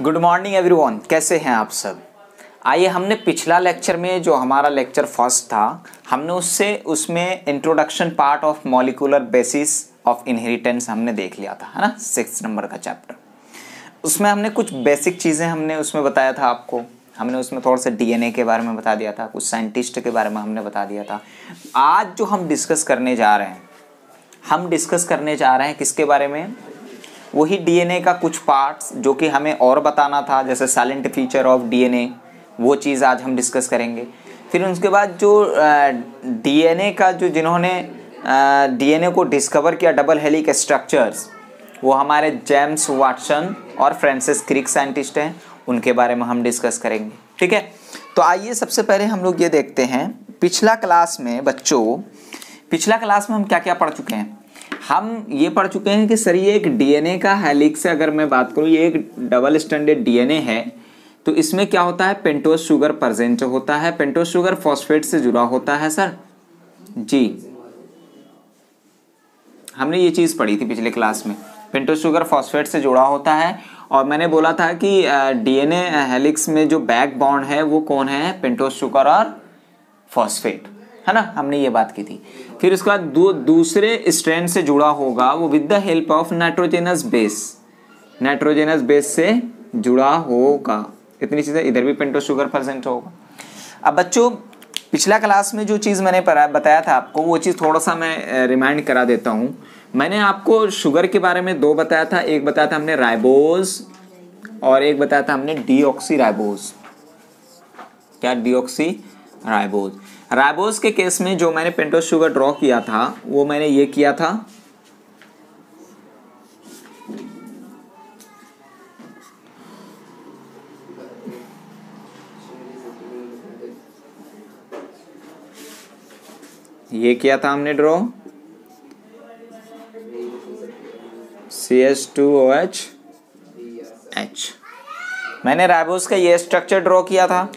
Good morning everyone, कैसे हैं आप सब। आइए, हमने पिछला लेक्चर में जो हमारा लेक्चर फर्स्ट था, हमने उसमें introduction part of molecular basis of inheritance हमने देख लिया था, है ना। 6 नंबर का चैप्टर। उसमें हमने कुछ बेसिक चीज़ें हमने उसमें बताया था आपको। हमने उसमें थोड़ा सा डीएनए के बारे में बता दिया था, कुछ साइंटिस्ट के बारे में हमने बता दिया था। आज जो हम डिस्कस करने जा रहे हैं, किसके बारे में? वही डीएनए का कुछ पार्ट्स जो कि हमें और बताना था, जैसे साइलेंट फीचर ऑफ डीएनए, वो चीज़ आज हम डिस्कस करेंगे। फिर उसके बाद जो डीएनए का जो जिन्होंने डीएनए को डिस्कवर किया, डबल हेलिक स्ट्रक्चर्स, वो हमारे जेम्स वाटसन और फ्रांसिस क्रिक साइंटिस्ट हैं, उनके बारे में हम डिस्कस करेंगे। ठीक है, तो आइए सबसे पहले हम लोग ये देखते हैं, पिछला क्लास में हम क्या क्या पढ़ चुके हैं। हम ये पढ़ चुके हैं कि सर ये एक डीएनए का हेलिक्स से अगर मैं बात करूँ, ये एक डबल स्ट्रैंडेड डीएनए है, तो इसमें क्या होता है, पेंटोज शुगर प्रेजेंट होता है। पेंटोज शुगर फॉस्फेट से जुड़ा होता है सर जी, हमने ये चीज़ पढ़ी थी पिछले क्लास में, पेंटोज शुगर फॉस्फेट से जुड़ा होता है। और मैंने बोला था कि डीएनए हेलिक्स में जो बैक बॉन्ड है वो कौन है, पेंटोज शुगर और फॉस्फेट, है ना, हमने ये बात की थी। फिर उसके बाद दूसरे स्ट्रैंड से जुड़ा होगा वो with the help of nitrogenous base से जुड़ा होगा। इतनी चीजें, इधर भी पेंटोज शुगर प्रेजेंट होगा। अब बच्चों, पिछला क्लास में जो चीज़ मैंने बताया था आपको, वो चीज़ थोड़ा सा मैं रिमाइंड करा देता हूँ। मैंने आपको शुगर के बारे में 2 बताया था, एक बताया था हमने राइबोज और एक बताया था हमने डीऑक्सी राइबोज। क्या? Deoxy ribose. राइबोज के केस में जो मैंने पेंटोज शुगर ड्रॉ किया था, वो मैंने ये किया था, ये किया था हमने ड्रॉ CH2OH मैंने राइबोज का ये स्ट्रक्चर ड्रॉ किया था।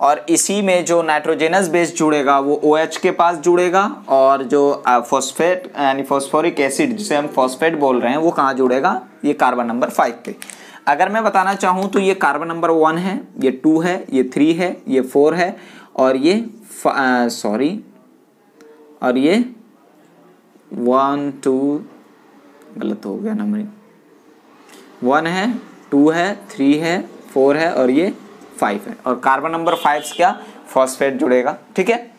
और इसी में जो नाइट्रोजनस बेस जुड़ेगा वो OH के पास जुड़ेगा, और जो फॉस्फेट यानी फॉस्फोरिक एसिड जिसे हम फॉस्फेट बोल रहे हैं, वो कहाँ जुड़ेगा, ये कार्बन नंबर 5 पे। अगर मैं बताना चाहूँ तो ये कार्बन नंबर 1 है, ये 2 है, ये 3 है, ये 4 है, और ये 1 2 गलत हो गया नंबरिंग, 1 है, 2 है, 3 है, 4 है और ये 5 है। और कार्बन नंबर 5 से क्या, फॉस्फेट जुड़ेगा। ठीक है,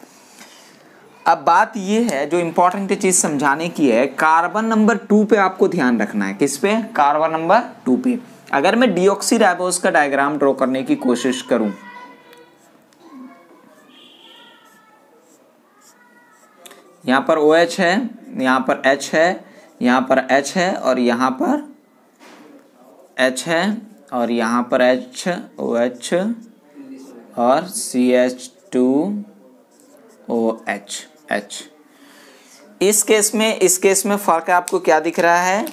अब बात ये है, जो इंपॉर्टेंट चीज समझाने की है, कार्बन नंबर 2 पे आपको ध्यान रखना है। किस पे? कार्बन नंबर 2 पे। अगर मैं डीऑक्सी राइबोज का डायग्राम ड्रॉ करने की कोशिश करूं, यहां पर OH है, यहां पर H है, यहां पर H है, और यहां पर H है, और यहां पर OH और CH2OH। इस केस में फर्क आपको क्या दिख रहा है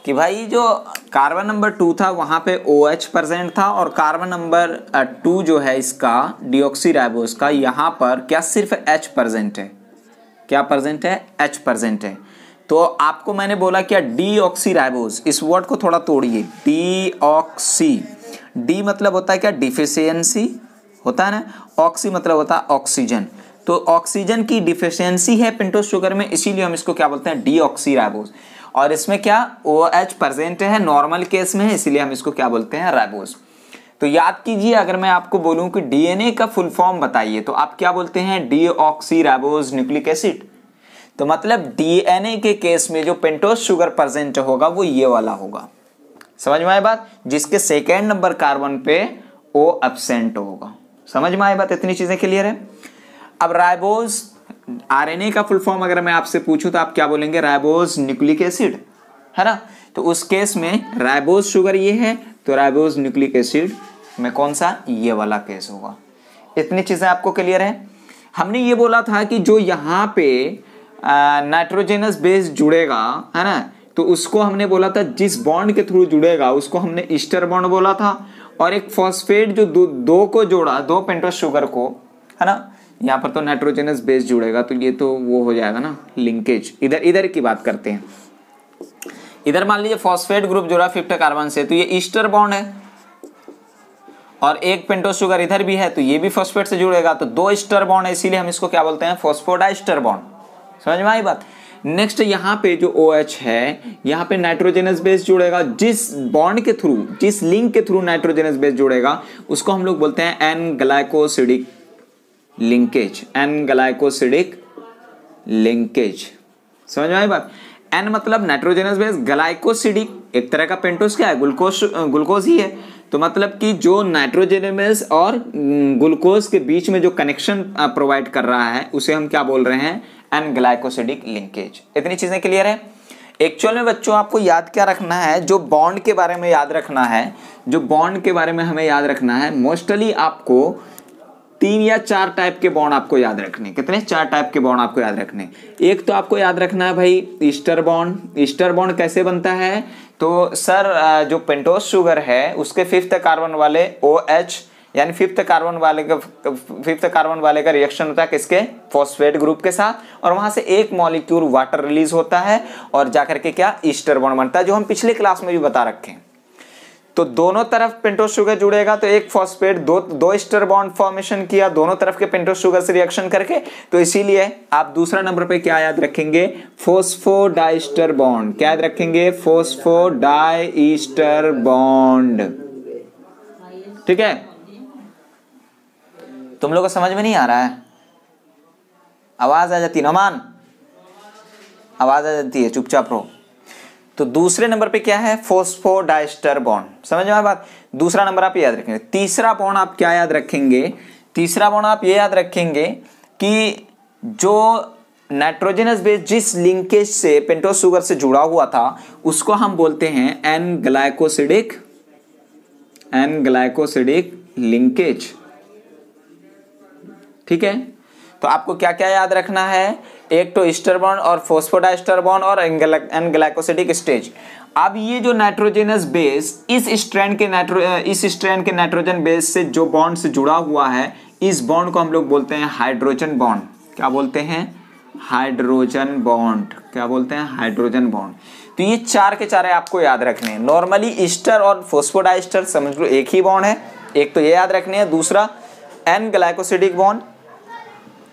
कि भाई जो कार्बन नंबर 2 था वहां पे OH प्रेजेंट था, और कार्बन नंबर 2 जो है इसका डीऑक्सी राइबोज का, यहां पर क्या सिर्फ H प्रेजेंट है। क्या प्रेजेंट है? H प्रेजेंट है। तो आपको मैंने बोला क्या, डीऑक्सी राइबोज, इस वर्ड को थोड़ा तोड़िए, डीऑक्सी, डी मतलब होता है क्या, डिफिशियंसी होता है ना, ऑक्सी मतलब होता है ऑक्सीजन। तो ऑक्सीजन की डिफिशियंसी है पेंटोज शुगर में, इसीलिए हम इसको क्या बोलते हैं, डीऑक्सी राइबोज। और इसमें क्या, OH प्रेजेंट है, नॉर्मल केस में है, इसीलिए हम इसको क्या बोलते हैं, राइबोज। तो याद कीजिए, अगर मैं आपको बोलूं कि डीएनए का फुल फॉर्म बताइए, तो आप क्या बोलते हैं, डीऑक्सी राइबोज न्यूक्लिक एसिड। तो मतलब डीएनए के केस में जो पेंटोज शुगर प्रेजेंट होगा वो ये वाला होगा। समझ में आए बात? जिसके सेकेंड नंबर कार्बन पे O एब्सेंट होगा। समझ में आए बात? इतनी चीजें क्लियर है। अब राइबोज, आरएनए का फुल फॉर्म अगर मैं आपसे पूछूं तो आप क्या बोलेंगे, राइबोज न्यूक्लिक एसिड, है ना। तो उस केस में राइबोज शुगर ये है, तो राइबोज न्यूक्लिक एसिड में कौन सा, ये वाला केस होगा। इतनी चीजें आपको क्लियर है। हमने ये बोला था कि जो यहाँ पे नाइट्रोजनस बेस जुड़ेगा, है ना, तो उसको हमने बोला था, जिस बॉन्ड के थ्रू जुड़ेगा उसको हमने ईस्टर बॉन्ड बोला था। और एक फॉस्फेट जो दो को जोड़ा, 2 पेंटोज शुगर को, है ना, यहाँ पर तो नाइट्रोजनस बेस जुड़ेगा, तो ये तो वो हो जाएगा ना लिंकेज। इधर की बात करते हैं। इधर मान लीजिए फॉस्फेट ग्रुप जुड़ा 50 कार्बन से, तो ये ईस्टर बॉन्ड है, और एक पेंटोस शुगर इधर भी है तो ये भी फॉस्फेट से जुड़ेगा, तो 2 ईस्टर बॉन्ड है, इसीलिए हम इसको क्या बोलते हैं, फॉस्फोडाइस्टर बॉन्ड। समझ में आई बात। नेक्स्ट यहाँ पे जो OH है, यहाँ पे नाइट्रोजनस बेस जुड़ेगा, जिस बॉन्ड के थ्रू, जिस लिंक के थ्रू नाइट्रोजनस बेस जुड़ेगा उसको हम लोग बोलते हैं N glycosidic linkage, N glycosidic linkage. समझ में आई बात। एन मतलब नाइट्रोजनस बेस, ग्लाइकोसिडिक एक तरह का पेंटोस क्या है, ग्लूकोज ही है, तो मतलब कि जो नाइट्रोजन बेस और ग्लूकोज के बीच में जो कनेक्शन प्रोवाइड कर रहा है उसे हम क्या बोल रहे हैं, एन ग्लाइकोसिडिक लिंकेज। इतनी चीजें क्लियर है। एक्चुअल में बच्चों आपको याद क्या रखना है, जो बॉन्ड के बारे में याद रखना है, जो बॉन्ड के बारे में हमें याद रखना है, मोस्टली आपको 3 या 4 टाइप के बॉन्ड आपको याद रखने। कितने? 4 टाइप के बॉन्ड आपको याद रखने। एक तो आपको याद रखना है भाई ईस्टर बॉन्ड। ईस्टर बॉन्ड कैसे बनता है, तो सर जो पेंटोस शुगर है उसके 5th कार्बन वाले OH यानी 5th कार्बन वाले का रिएक्शन होता है किसके, फॉस्फेट ग्रुप के साथ, और वहां से एक मॉलिक्यूल वाटर रिलीज होता है और जाकर के क्या, ईस्टर बॉन्ड बनता है, जो हम पिछले क्लास में भी बता रखे हैं। तो दोनों तरफ पेंटोस शुगर जुड़ेगा तो एक फॉस्फेट दो ईस्टर बॉन्ड फॉर्मेशन किया दोनों तरफ के पेंटोस शुगर से रिएक्शन करके, तो इसीलिए आप दूसरा नंबर पे क्या याद रखेंगे, फॉस्फोडाइस्टर बॉन्ड। क्या याद रखेंगे, फॉस्फोडाइस्टर बॉन्ड। ठीक है, तुम लोगों को समझ में नहीं आ रहा है, आवाज आ जाती है नमान, आवाज आ जाती है, चुपचाप रहो। तो दूसरे नंबर पे क्या है, फॉस्फोडाइस्टर बॉन्ड। समझ में बात। दूसरा नंबर आप याद रखेंगे। तीसरा बॉन्ड आप क्या याद रखेंगे, तीसरा बॉन्ड आप ये याद रखेंगे कि जो नाइट्रोजनस बेस जिस लिंकेज से पेंटोस शुगर से जुड़ा हुआ था उसको हम बोलते हैं एन ग्लाइकोसिडिक लिंकेज। ठीक है, तो आपको क्या क्या याद रखना है, एक तो ईस्टर बॉन्ड और फॉस्फोडाइस्टर बॉन्ड और एन ग्लाइकोसिडिक स्टेज। अब ये जो नाइट्रोजनस बेस इस स्ट्रैंड के नाइट्रोजन बेस से जो बॉन्ड से जुड़ा हुआ है, इस बॉन्ड को हम लोग बोलते हैं हाइड्रोजन बॉन्ड। क्या बोलते हैं, हाइड्रोजन बॉन्ड। क्या बोलते हैं, हाइड्रोजन बॉन्ड। तो ये 4 के 4 आपको याद रखने हैं। नॉर्मली ईस्टर और फॉस्फोडाइस्टर समझ लो एक ही बॉन्ड है, एक तो ये याद रखने हैं। दूसरा एन ग्लाइकोसिडिक बॉन्ड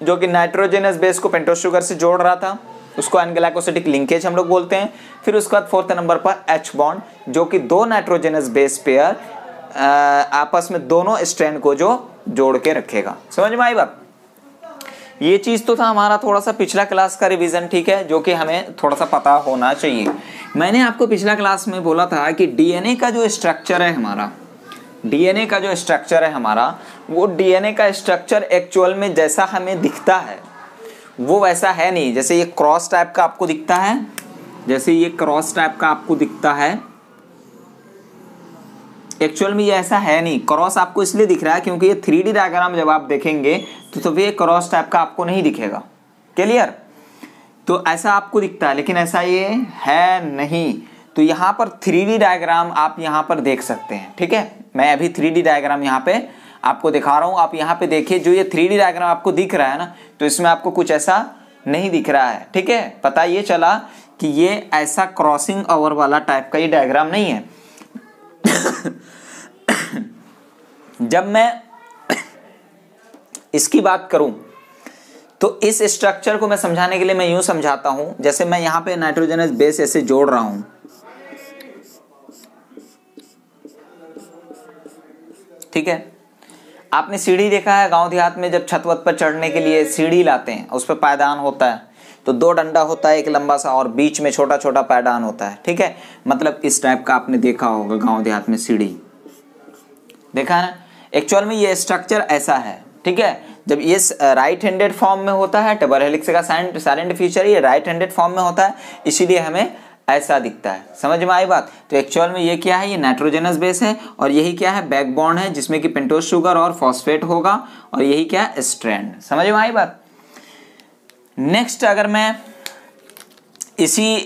जो कि नाइट्रोजनस बेस को पेंटोस शुगर से जोड़ रहा था, उसको एन ग्लाइकोसिडिक लिंकेज हम लोग बोलते हैं। फिर उसके बाद 4th नंबर पर H बॉन्ड, जो कि 2 नाइट्रोजनस बेस पेयर आपस में दोनों स्ट्रैंड को जो जोड़ के रखेगा। समझ में आई बात। ये चीज तो था हमारा थोड़ा सा पिछला क्लास का रिवीजन, ठीक है, जो कि हमें थोड़ा सा पता होना चाहिए। मैंने आपको पिछला क्लास में बोला था कि डीएनए का जो स्ट्रक्चर है हमारा, डीएनए का जो स्ट्रक्चर है हमारा, वो डीएनए का स्ट्रक्चर एक्चुअल में जैसा हमें दिखता है वो वैसा है नहीं। जैसे ये क्रॉस टाइप का आपको दिखता है, जैसे ये क्रॉस टाइप का आपको दिखता है, एक्चुअल में ये ऐसा है नहीं। क्रॉस आपको इसलिए दिख रहा है क्योंकि ये 3D डायग्राम जब आप देखेंगे तो ये क्रॉस टाइप का आपको नहीं दिखेगा। क्लियर, तो ऐसा आपको दिखता है लेकिन ऐसा ये है नहीं। तो यहाँ पर 3D डायग्राम आप यहाँ पर देख सकते हैं। ठीक है, मैं अभी 3D डायग्राम यहाँ पे आपको दिखा रहा हूँ। आप यहाँ पे देखिए, जो ये 3D डायग्राम आपको दिख रहा है ना, तो इसमें आपको कुछ ऐसा नहीं दिख रहा है। ठीक है, पता ये चला कि ये ऐसा क्रॉसिंग ओवर वाला टाइप का ये डायग्राम नहीं है। जब मैं इसकी बात करूं तो इस स्ट्रक्चर को मैं समझाने के लिए मैं यूं समझाता हूं, जैसे मैं यहां पे नाइट्रोजनस बेस ऐसे जोड़ रहा हूं। ठीक है, आपने सीढ़ी देखा है गांव देहात में, जब छत वत पर चढ़ने के लिए सीढ़ी लाते हैं, उस पर पायदान होता है, तो 2 डंडा होता है, एक लंबा सा और बीच में छोटा छोटा पायदान होता है। ठीक है, मतलब इस टाइप का आपने देखा होगा गांव देहात में सीढ़ी देखा है ना। एक्चुअल में ये स्ट्रक्चर ऐसा है। ठीक है, जब ये राइट हैंडेड फॉर्म में होता है, डबल हेलिक्स का साइलेंट फीचर ये राइट हैंडेड फॉर्म में होता है, इसीलिए हमें ऐसा दिखता है। समझ में आई बात। तो एक्चुअल में ये क्या है, ये नाइट्रोजनस बेस है और यही क्या है, बैक बॉन्ड है, जिसमें कि पेंटोस शुगर और फॉस्फेट होगा, और यही क्या है, स्ट्रैंड। समझ में आई बात। नेक्स्ट अगर मैं इसी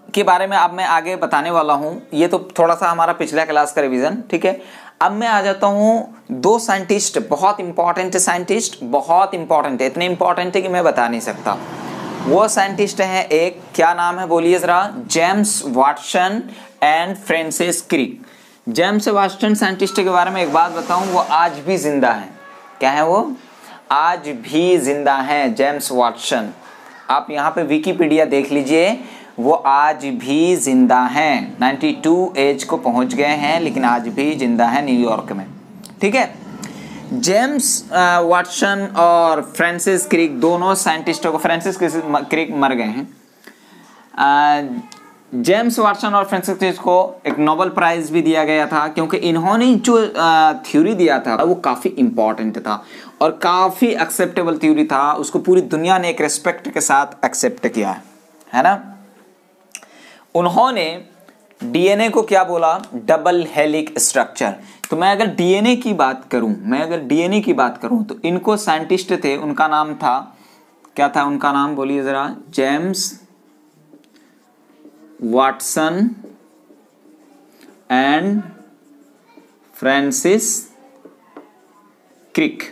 के बारे में अब मैं आगे बताने वाला हूं, ये तो थोड़ा सा हमारा पिछला क्लास का रिवीजन। ठीक है, अब मैं आ जाता हूं 2 साइंटिस्ट, बहुत इंपॉर्टेंट साइंटिस्ट, बहुत इंपॉर्टेंट है, इतने इंपॉर्टेंट है कि मैं बता नहीं सकता। वो साइंटिस्ट हैं, एक क्या नाम है बोलिए जरा, James Watson and Francis Crick. James Watson scientist के बारे में एक बात बताऊं, वो आज भी जिंदा है। क्या है वो? आज भी जिंदा है जेम्स वाटसन। आप यहाँ पे विकिपीडिया देख लीजिए, वो आज भी जिंदा हैं। 92 एज को पहुंच गए हैं लेकिन आज भी जिंदा है न्यूयॉर्क में। ठीक है। जेम्स वाटसन और फ्रांसिस क्रिक दोनों साइंटिस्टों को, फ्रांसिस क्रिक मर गए हैं, जेम्स वाटसन और फ्रांसिस क्रिक को एक नोबेल प्राइज भी दिया गया था क्योंकि इन्होंने जो थ्योरी दिया था वो काफ़ी इंपॉर्टेंट था और काफ़ी एक्सेप्टेबल थ्योरी था। उसको पूरी दुनिया ने एक रिस्पेक्ट के साथ एक्सेप्ट किया है ना। उन्होंने डीएनए को क्या बोला? Double हेलिक structure. तो मैं अगर डीएनए की बात करूं तो इनको साइंटिस्ट थे, उनका नाम था, क्या था उनका नाम? बोलिए जरा। James Watson and Francis Crick.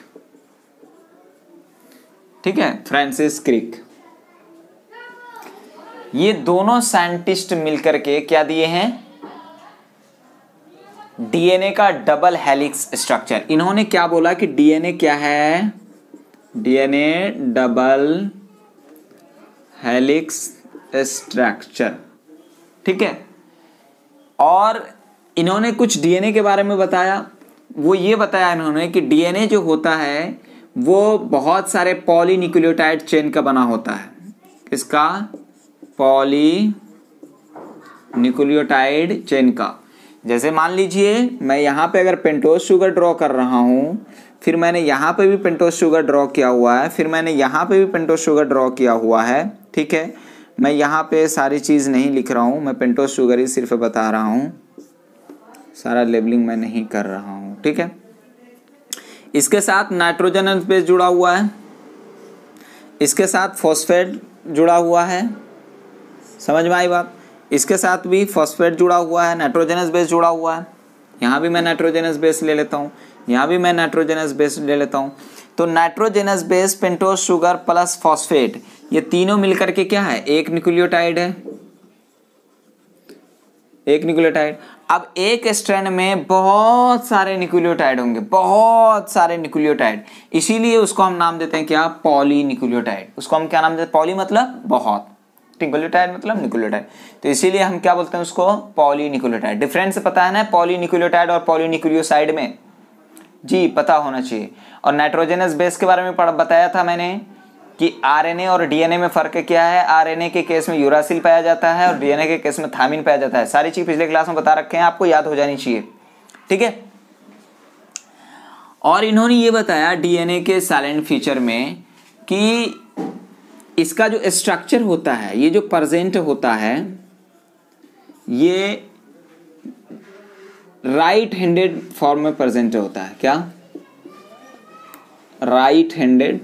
ठीक है, फ्रांसिस क्रिक। ये दोनों साइंटिस्ट मिलकर के क्या दिए हैं? डीएनए का डबल हेलिक्स स्ट्रक्चर। इन्होंने क्या बोला कि डीएनए क्या है? DNA double helix structure. ठीक है। और इन्होंने कुछ डीएनए के बारे में बताया। वो ये बताया इन्होंने कि डीएनए जो होता है वो बहुत सारे पॉलीन्यूक्लियोटाइड चेन का बना होता है। किसका? पॉलीन्यूक्लियोटाइड चेन का। जैसे मान लीजिए मैं यहाँ पे अगर पेंटोज शुगर ड्रॉ कर रहा हूँ, फिर मैंने यहाँ पे भी पेंटोज शुगर ड्रॉ किया हुआ है, फिर मैंने यहाँ पे भी पेंटोज शुगर ड्रॉ किया हुआ है। ठीक है। मैं यहाँ पे सारी चीज़ नहीं लिख रहा हूँ, मैं पेंटोज शुगर ही सिर्फ बता रहा हूँ, सारा लेबलिंग मैं नहीं कर रहा हूँ। ठीक है। इसके साथ नाइट्रोजनस बेस जुड़ा हुआ है, इसके साथ फॉस्फेट जुड़ा हुआ है। समझ में आई बात? इसके साथ भी फॉस्फेट जुड़ा हुआ है, नाइट्रोजनस बेस जुड़ा हुआ है। यहाँ भी मैं नाइट्रोजनस बेस ले लेता हूँ, यहाँ भी मैं नाइट्रोजनस बेस ले लेता हूँ। तो nitrogenous base, pentose sugar plus phosphate, ये तीनों मिलकर के क्या है? एक न्यूक्लियोटाइड है, एक न्यूक्लियोटाइड। अब एक स्ट्रैंड में बहुत सारे न्यूक्लियोटाइड होंगे, बहुत सारे न्यूक्लियोटाइड, इसीलिए उसको हम नाम देते हैं क्या? पॉलीन्यूक्लियोटाइड। उसको हम क्या नाम देते हैं? पॉली मतलब बहुत, न्यूक्लियोटाइड मतलब न्यूक्लियोटाइड, तो इसीलिए हम क्या बोलते हैं उसको? पॉलीन्यूक्लियोटाइड। डिफरेंस पता है ना पॉलीन्यूक्लियोटाइड और पॉलीन्यूक्लियोसाइड में? जी पता होना चाहिए। और नाइट्रोजनस बेस के बारे में बताया था मैंने कि आरएनए और डीएनए में फर्क क्या है। आरएनए के केस में यूरासिल पाया जाता है और डीएनए के केस में थामिन पाया जाता है। सारी चीज पिछले क्लास में बता रखे हैं, आपको याद हो जानी चाहिए। ठीक है। और इन्होंने ये बताया डीएनए के साइलेंट फीचर में कि इसका जो स्ट्रक्चर होता है, ये जो प्रेजेंट होता है, ये राइट हैंडेड फॉर्म में प्रेजेंट होता है। क्या? राइट हैंडेड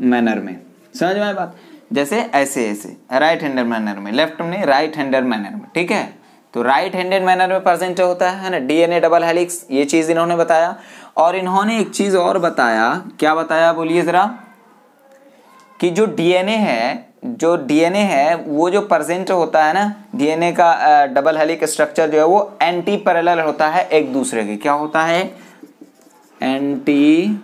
मैनर में। समझ में आई बात? जैसे ऐसे ऐसे राइट हैंडेड मैनर में, लेफ्ट में राइट हैंडेड मैनर में। ठीक है। तो राइट हैंडेड मैनर में प्रेजेंट होता है ना डीएनए डबल हेलिक्स, ये चीज इन्होंने बताया। और इन्होंने एक चीज और बताया। क्या बताया? बोलिए जरा। कि जो डीएनए है वो जो प्रेजेंट होता है ना, डीएनए का डबल हेलिक्स स्ट्रक्चर जो है वो एंटी पैरेलल होता है एक दूसरे के। क्या होता है? Anti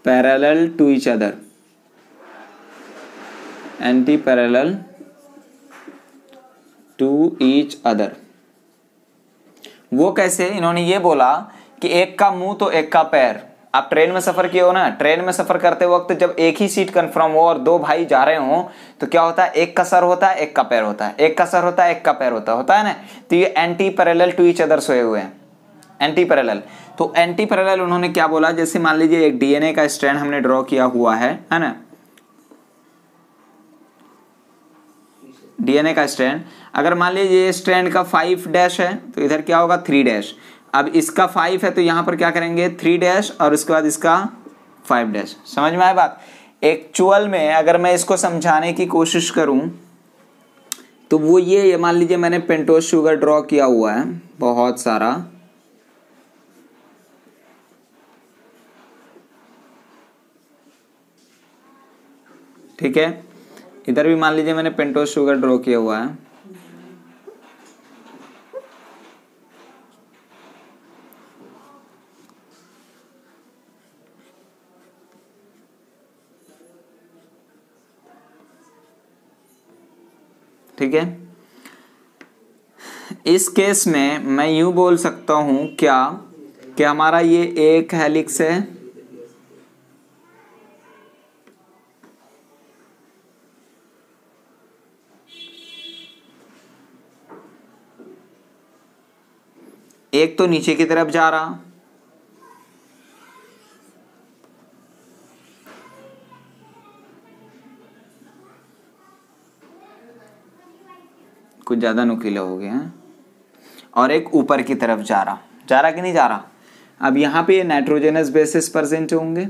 parallel to each other, anti parallel to each other. वो कैसे? इन्होंने ये बोला कि एक का मुंह तो एक का पैर। आप ट्रेन में सफर किए हो ना, ट्रेन में सफर करते वक्त जब एक ही सीट कंफर्म हो और दो भाई जा रहे हो तो क्या होता है? एक का सर होता है, एक का पैर होता है, एक का सर होता है, एक का पैर होता है ना। तो ये anti parallel to each other सोए हुए हैं, एंटी पैरेलल। तो एंटी पैरेलल उन्होंने क्या बोला? जैसे मान लीजिए एक डीएनए का स्ट्रैंड हमने ड्रॉ किया हुआ है ना, डीएनए का स्ट्रैंड। अगर मान लीजिए स्ट्रैंड का 5 डैश है तो इधर क्या होगा? 3 डैश। अब इसका 5 है तो यहां पर क्या करेंगे? 3 डैश और उसके बाद इसका 5 डैश। समझ में आया बात? एक्चुअल में अगर मैं इसको समझाने की कोशिश करूं तो वो ये मान लीजिए मैंने पेंटोज शुगर ड्रॉ किया हुआ है बहुत सारा, ठीक है। इधर भी मान लीजिए मैंने पेंटोज शुगर ड्रॉ किया हुआ है, ठीक है। इस केस में मैं यूं बोल सकता हूं क्या कि हमारा ये एक हेलिक्स है, एक तो नीचे की तरफ जा रहा, कुछ ज्यादा नुकीला हो गया है, और एक ऊपर की तरफ जा रहा कि नहीं जा रहा। अब यहाँ पे ये नाइट्रोजनस बेसिस प्रेजेंट होंगे।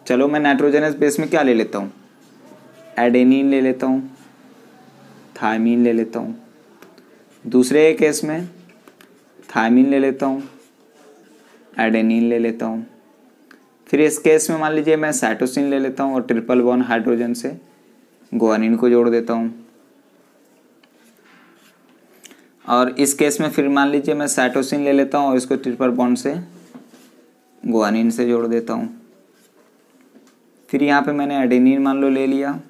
चलो मैं नाइट्रोजनस बेस में क्या ले लेता हूँ, एडेनिन ले लेता हूँ, थायमीन ले लेता हूँ। दूसरे केस में थायमीन ले लेता हूँ, एडेनिन ले लेता हूँ। फिर इस केस में मान लीजिए मैं साइटोसिन ले लेता हूँ और ट्रिपल बॉन्ड हाइड्रोजन से गुआनिन को जोड़ देता हूँ। और इस केस में फिर मान लीजिए मैं साइटोसिन ले लेता हूँ और इसको ट्रिपल बॉन्ड से गुआनिन से जोड़ देता हूँ। फिर यहाँ पे मैंने एडेनिन मान लो ले लिया,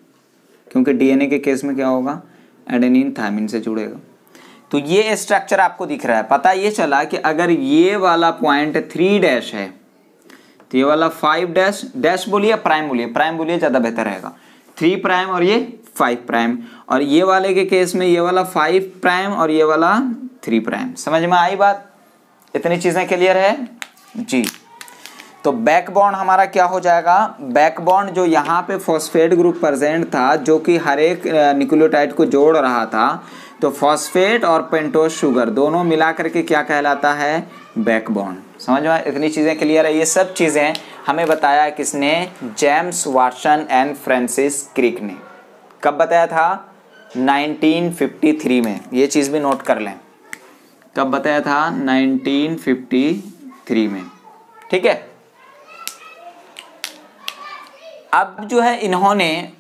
क्योंकि डीएनए के केस में क्या होगा, एडेनिन थायमीन से जुड़ेगा। तो ये स्ट्रक्चर आपको दिख रहा है। पता ये चला कि अगर ये वाला पॉइंट 3 डैश है तो ये वाला 5 डैश, डैश बोलिए प्राइम बोलिए, प्राइम बोलिए ज़्यादा बेहतर रहेगा, 3 प्राइम और ये 5 प्राइम। और ये वाले के केस में ये वाला 5 प्राइम और ये वाला 3 प्राइम। समझ में आई बात? इतनी चीज़ें क्लियर है जी। तो बैक बॉन्ड हमारा क्या हो जाएगा, बैक बॉन्ड जो यहाँ पे फॉस्फेट ग्रुप प्रेजेंट था जो कि हर एक न्यूक्लियोटाइड को जोड़ रहा था, तो फॉस्फेट और पेंटोज शुगर दोनों मिला करके क्या कहलाता है, बैक बॉन्ड। समझ में? इतनी चीज़ें क्लियर है। ये सब चीज़ें हमें बताया किसने, James Watson and Francis Crick ने। कब बताया था, 1953 में। ये चीज़ भी नोट कर लें, कब बताया था, 1953 में। ठीक है। अब जो है इन्होंने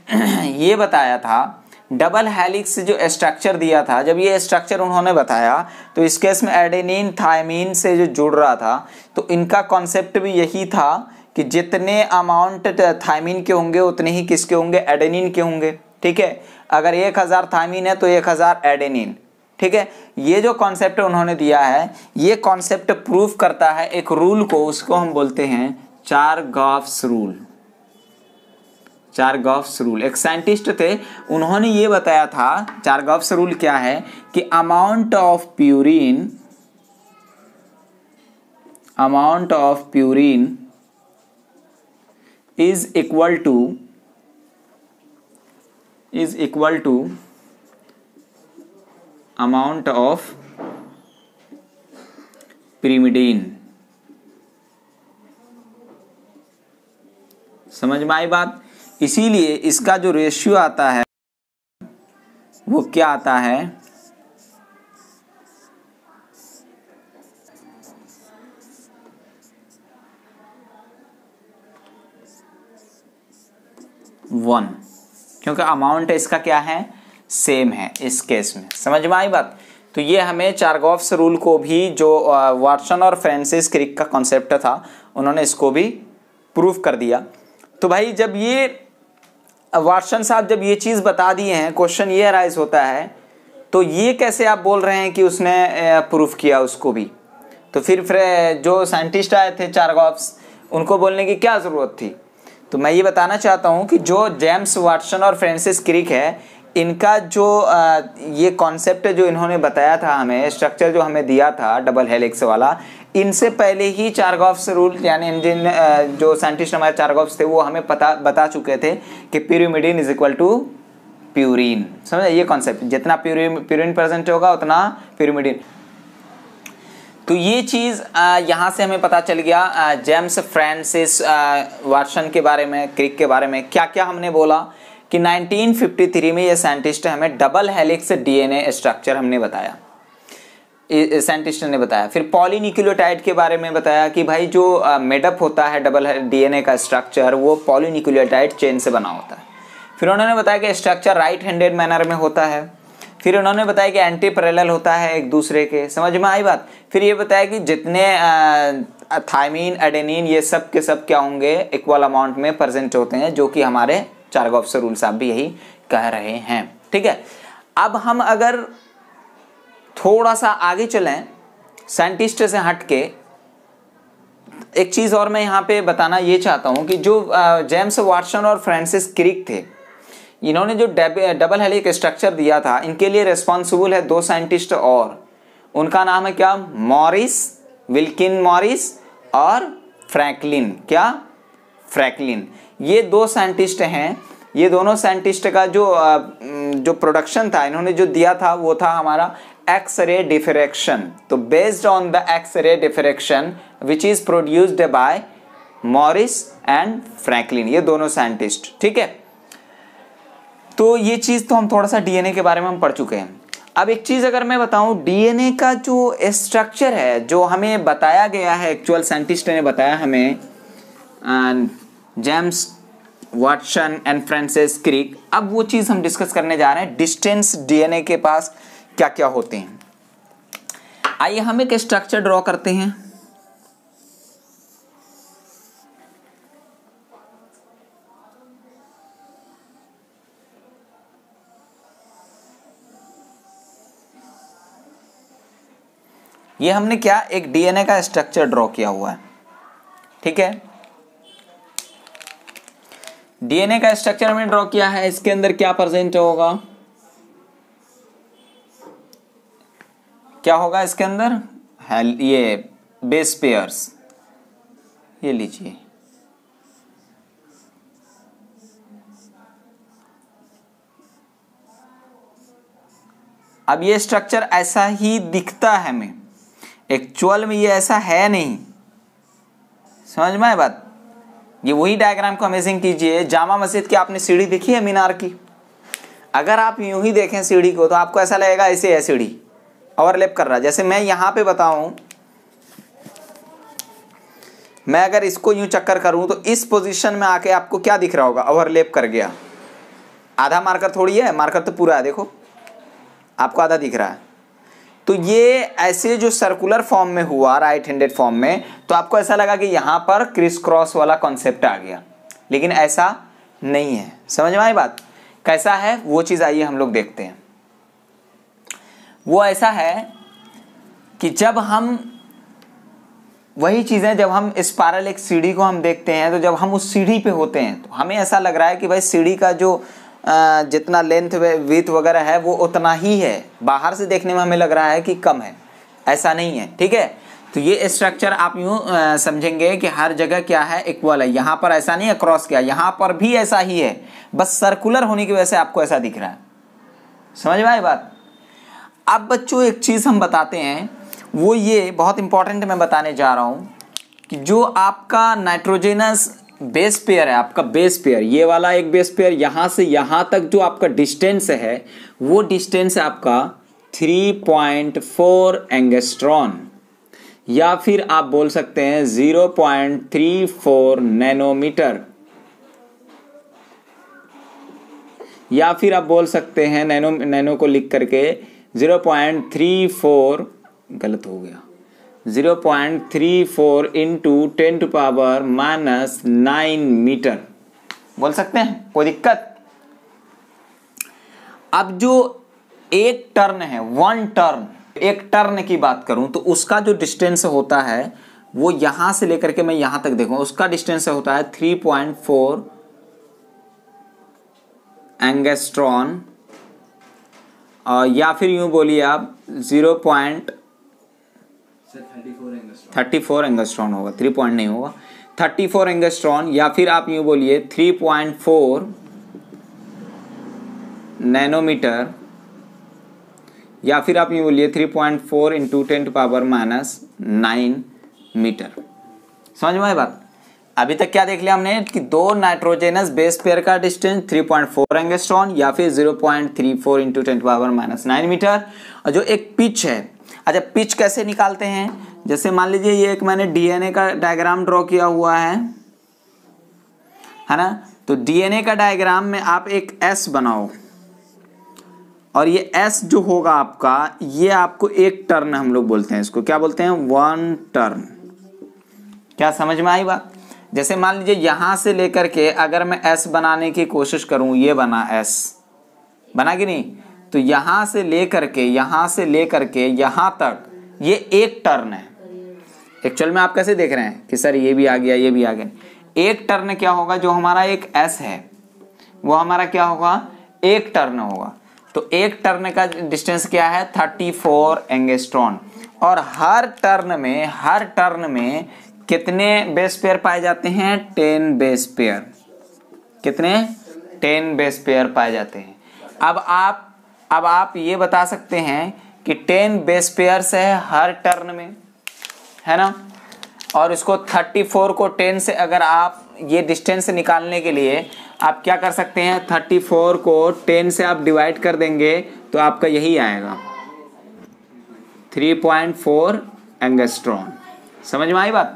ये बताया था, डबल हेलिक्स जो स्ट्रक्चर दिया था, जब ये स्ट्रक्चर उन्होंने बताया तो इस केस में एडेनिन थायमीन से जो जुड़ रहा था, तो इनका कॉन्सेप्ट भी यही था कि जितने अमाउंट थायमीन के होंगे उतने ही किसके होंगे, एडेनिन के होंगे। ठीक है। अगर 1000 थायमीन है तो 1000 एडेनिन। ठीक है। ये जो कॉन्सेप्ट उन्होंने दिया है, ये कॉन्सेप्ट प्रूफ करता है एक रूल को, उसको हम बोलते हैं चारगॉफ्स रूल। चारगॉफ्स रूल, एक साइंटिस्ट थे, उन्होंने ये बताया था, चारगॉफ्स रूल क्या है कि amount of purine is equal to amount of pyrimidine। समझ में आई बात? इसीलिए इसका जो रेशियो आता है वो क्या आता है, 1, क्योंकि अमाउंट इसका क्या है, सेम है इस केस में। समझ में आई बात? तो ये हमें चारगॉफ्स रूल को भी, जो वाटसन और फ्रांसिस क्रिक का कॉन्सेप्ट था, उन्होंने इसको भी प्रूफ कर दिया। तो भाई जब ये वाटसन साहब जब ये चीज़ बता दिए हैं, क्वेश्चन ये अराइज होता है, तो ये कैसे आप बोल रहे हैं कि उसने प्रूफ किया उसको भी? तो फिर जो साइंटिस्ट आए थे चारगॉफ्स, उनको बोलने की क्या ज़रूरत थी? तो मैं ये बताना चाहता हूँ कि जो जेम्स वाटसन और फ्रांसिस क्रिक है, इनका जो ये कॉन्सेप्ट जो इन्होंने बताया था हमें, स्ट्रक्चर जो हमें दिया था डबल हेलिक्स वाला, इनसे पहले ही चारगॉफ्स रूल, यानी जिन जो साइंटिस्ट हमारे चारगॉफ्स थे वो हमें बता चुके थे कि pyrimidine is equal to purine. समझे ये कॉन्सेप्ट, जितना प्यूरिन प्रेजेंट होगा उतना pyrimidine। तो ये चीज़ यहाँ से हमें पता चल गया जेम्स फ्रांसिस वाटसन के बारे में, क्रिक के बारे में। क्या क्या हमने बोला कि 1953 में ये साइंटिस्ट हमें डबल हेलिक्स डीएनए स्ट्रक्चर हमने बताया, साइंटिस्ट ने बताया। फिर पॉलीन्यूक्लियोटाइड के बारे में बताया कि भाई जो मेडअप होता है डबल डीएनए का स्ट्रक्चर, वो पॉलीन्यूक्लियोटाइड चेन से बना होता है। फिर उन्होंने बताया कि स्ट्रक्चर राइट हैंडेड मैनर में होता है। फिर उन्होंने बताया कि एंटी पैरेलल होता है एक दूसरे के। समझ में आई बात? फिर ये बताया कि जितने थायमीन, एडेनिन, ये सब के सब क्या होंगे, इक्वल अमाउंट में प्रेजेंट होते हैं, जो कि हमारे चारगॉफ्स रूल साहब भी यही कह रहे हैं। ठीक है। अब हम अगर थोड़ा सा आगे चलें साइंटिस्ट से हटके, एक चीज़ और मैं यहाँ पे बताना ये चाहता हूँ कि जो जेम्स वाटसन और फ्रांसिस क्रिक थे, इन्होंने जो डबल हेलिक्स स्ट्रक्चर दिया था, इनके लिए रिस्पॉन्सिबल है दो साइंटिस्ट और, उनका नाम है क्या, मॉरिस, विल्किन मॉरिस और फ्रैंकलिन, क्या, फ्रैंकलिन। ये दो साइंटिस्ट हैं। ये दोनों साइंटिस्ट का जो प्रोडक्शन था, इन्होंने जो दिया था वो था हमारा एक्स रे डिफ्रैक्शन। तो based on the X ray diffraction which is produced by Morris and Franklin, ये दोनों साइंटिस्ट, ठीक है। तो ये चीज़ तो हम थोड़ा सा डीएनए के बारे में हम पढ़ चुके हैं। अब एक चीज़ अगर मैं बताऊं, डीएनए का जो स्ट्रक्चर है जो हमें बताया गया है, एक्चुअल साइंटिस्ट ने बताया हमें, James Watson and Francis Crick. अब वो चीज़ हम डिस्कस करने जा रहे हैं, डिस्टेंस डीएनए के पास क्या क्या होते हैं। आइए हम एक स्ट्रक्चर ड्रॉ करते हैं। ये हमने क्या, एक डीएनए का स्ट्रक्चर ड्रॉ किया हुआ है, ठीक है। डीएनए का स्ट्रक्चर हमने ड्रॉ किया है, इसके अंदर क्या प्रेजेंट होगा, क्या होगा इसके अंदर, ये बेस पेयर्स, ये लीजिए, अब ये स्ट्रक्चर ऐसा ही दिखता है हमें, एक्चुअल में ये ऐसा है नहीं, समझ में आए बात। ये वही डायग्राम को अमेजिंग कीजिए, जामा मस्जिद की आपने सीढ़ी देखी है मीनार की, अगर आप यूं ही देखें सीढ़ी को तो आपको ऐसा लगेगा ऐसे है सीढ़ी, ओवरलैप कर रहा है। जैसे मैं यहाँ पे बताऊं, मैं अगर इसको यूं चक्कर करूं तो इस पोजीशन में आके आपको क्या दिख रहा होगा, ओवरलैप कर गया। आधा मार्कर थोड़ी है, मार्कर तो पूरा है, देखो आपको आधा दिख रहा है। तो ये ऐसे जो सर्कुलर फॉर्म में हुआ, राइट हैंडेड फॉर्म में, तो आपको ऐसा लगा कि यहाँ पर क्रिस क्रॉस वाला कॉन्सेप्ट आ गया, लेकिन ऐसा नहीं है। समझ में आई बात, कैसा है वो चीज़, आइए हम लोग देखते हैं। वो ऐसा है कि जब हम, वही चीज़ें जब हम स्पाइरल एक सीढ़ी को हम देखते हैं, तो जब हम उस सीढ़ी पे होते हैं तो हमें ऐसा लग रहा है कि भाई सीढ़ी का जो जितना लेंथ विड्थ वगैरह है वो उतना ही है, बाहर से देखने में हमें लग रहा है कि कम है, ऐसा नहीं है, ठीक है। तो ये स्ट्रक्चर आप यूँ समझेंगे कि हर जगह क्या है, इक्वल है। यहाँ पर ऐसा नहीं है क्रॉस किया, यहाँ पर भी ऐसा ही है, बस सर्कुलर होने की वजह से आपको ऐसा दिख रहा है। समझ में आई बात। अब बच्चों एक चीज़ हम बताते हैं, वो ये बहुत इंपॉर्टेंट मैं बताने जा रहा हूँ कि जो आपका नाइट्रोजनस बेस पेयर है, आपका बेस पेयर, ये वाला एक बेस पेयर, यहाँ से यहाँ तक जो आपका डिस्टेंस है, वो डिस्टेंस है आपका 3.4 एंगस्ट्रॉन, या फिर आप बोल सकते हैं 0.34 नैनोमीटर, या फिर आप बोल सकते हैं नैनो को लिख करके 0.34, गलत हो गया, 0.34 इंटू 10⁻⁻9 मीटर बोल सकते हैं, कोई दिक्कत। अब जो एक टर्न है, वन टर्न, एक टर्न की बात करूं तो उसका जो डिस्टेंस होता है वो यहां से लेकर के मैं यहां तक देखूं, उसका डिस्टेंस होता है 3.4 एंगस्ट्रॉन, या फिर यूं बोलिए आप 0.34 एंगस्ट्रॉन होगा, 3 पॉइंट नहीं होगा, 34 एंगस्ट्रॉन, या फिर आप यूं बोलिए 3.4 नैनोमीटर, या फिर आप यूं बोलिए 3.4 इंटू 10⁻⁻9 मीटर। समझ में आई बात। अभी तक क्या देख लिया हमने कि दो नाइट्रोजनस बेस पेयर का डिस्टेंस 3.4 एंगस्ट्रॉन या फिर 0.34 इंटू 10⁻⁻9 मीटर, और जो एक पिच है। अच्छा, पिच कैसे निकालते हैं, जैसे मान लीजिए ये एक मैंने डीएनए का डायग्राम ड्रॉ किया हुआ है ना, तो डीएनए का डायग्राम में आप एक एस बनाओ, और ये एस जो होगा आपका, ये आपको एक टर्न हम लोग बोलते हैं, इसको क्या बोलते हैं, वन टर्न। क्या समझ में आई बात। जैसे मान लीजिए यहां से लेकर के अगर मैं एस बनाने की कोशिश करूं, ये बना एस, बना कि नहीं, तो यहाँ से लेकर के यहाँ तक ये एक टर्न है। एक्चुअल में आप कैसे देख रहे हैं कि सर ये भी आ गया, ये भी आ गया। एक टर्न क्या होगा, जो हमारा एक एस है वो हमारा क्या होगा, एक टर्न होगा। तो एक टर्न का डिस्टेंस क्या है, 34 एंगस्ट्रॉन। और हर टर्न में कितने बेस पेयर पाए जाते हैं, 10 बेस पेयर। कितने, 10 बेस पेयर पाए जाते हैं। अब आप ये बता सकते हैं कि 10 बेस पेयर्स है हर टर्न में, है ना। और इसको 34 को 10 से अगर आप ये डिस्टेंस निकालने के लिए आप क्या कर सकते हैं, 34 को 10 से आप डिवाइड कर देंगे तो आपका यही आएगा 3.4 एंगस्ट्रॉन। समझ में आई बात।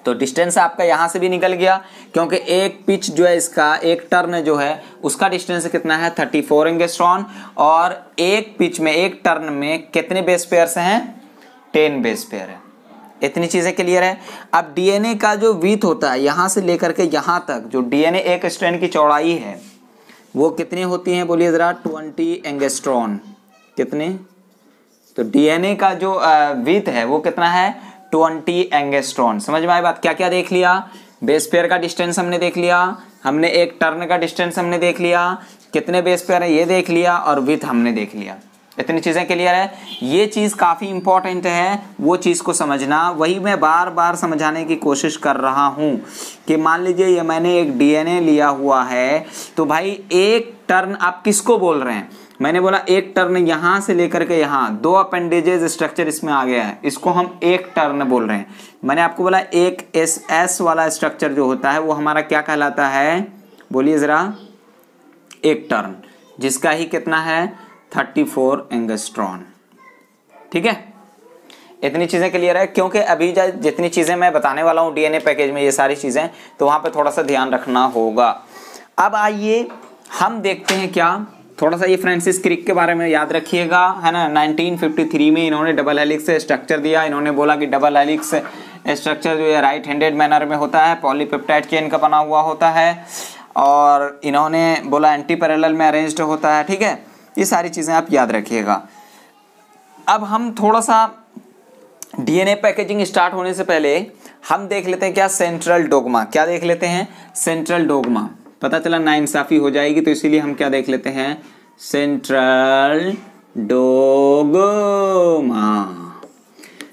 तो डिस्टेंस आपका यहाँ से भी निकल गया, क्योंकि एक पिच जो है इसका, एक टर्न जो है उसका डिस्टेंस कितना है, 34 एंगस्ट्रॉन। और एक पिच में, एक टर्न में कितने बेस पेयर्स हैं, 10 बेस पेयर है। इतनी चीजें क्लियर है। अब डीएनए का जो विड्थ होता है यहाँ से लेकर के यहाँ तक, जो डीएनए एक स्ट्रैंड की चौड़ाई है वो कितनी होती है, बोलिए जरा, 20 एंगस्ट्रॉन। कितने, तो डीएनए का जो विड्थ है वो कितना है, 20 एंगस्ट्रॉन। समझ में आई बात। क्या क्या देख लिया, बेस पेयर का डिस्टेंस हमने देख लिया, हमने एक टर्न का डिस्टेंस हमने देख लिया, कितने बेस पेयर है ये देख लिया, और विड्थ हमने देख लिया। इतनी चीजें क्लियर है। ये चीज काफी इंपॉर्टेंट है, वो चीज को समझना। वही मैं बार बार समझाने की कोशिश कर रहा हूं कि मान लीजिए ये मैंने एक डीएनए लिया हुआ है, तो भाई एक टर्न आप किसको बोल रहे हैं, मैंने बोला एक टर्न यहां से लेकर के यहाँ 2 अपेंडेजेस स्ट्रक्चर इसमें आ गया है, इसको हम एक टर्न बोल रहे हैं। मैंने आपको बोला एक एस वाला स्ट्रक्चर जो होता है वो हमारा क्या कहलाता है, बोलिए जरा, एक टर्न, जिसका ही कितना है, 34 एंगस्ट्रॉन। ठीक है, इतनी चीजें क्लियर है। क्योंकि अभी जितनी चीजें मैं बताने वाला हूं डीएनए पैकेज में, ये सारी चीजें, तो वहां पे थोड़ा सा ध्यान रखना होगा। अब आइए हम देखते हैं क्या, थोड़ा सा ये फ्रांसिस क्रिक के बारे में याद रखिएगा, है ना। 1953 में इन्होंने डबल हेलिक्स स्ट्रक्चर दिया। इन्होंने बोला कि डबल हेलिक्स स्ट्रक्चर जो है राइट हैंडेड मैनर में होता है, पॉलीपेप्टाइड चेन का बना हुआ होता है, और इन्होंने बोला एंटी पैरेलल में अरेंज्ड होता है। ठीक है, ये सारी चीजें आप याद रखिएगा। अब हम थोड़ा सा डीएनए पैकेजिंग स्टार्ट होने से पहले हम देख लेते हैं क्या, सेंट्रल डोग्मा। क्या देख लेते हैं, सेंट्रल डोग्मा। पता चला नाइंसाफी हो जाएगी, तो इसीलिए हम क्या देख लेते हैं, सेंट्रल डोग्मा।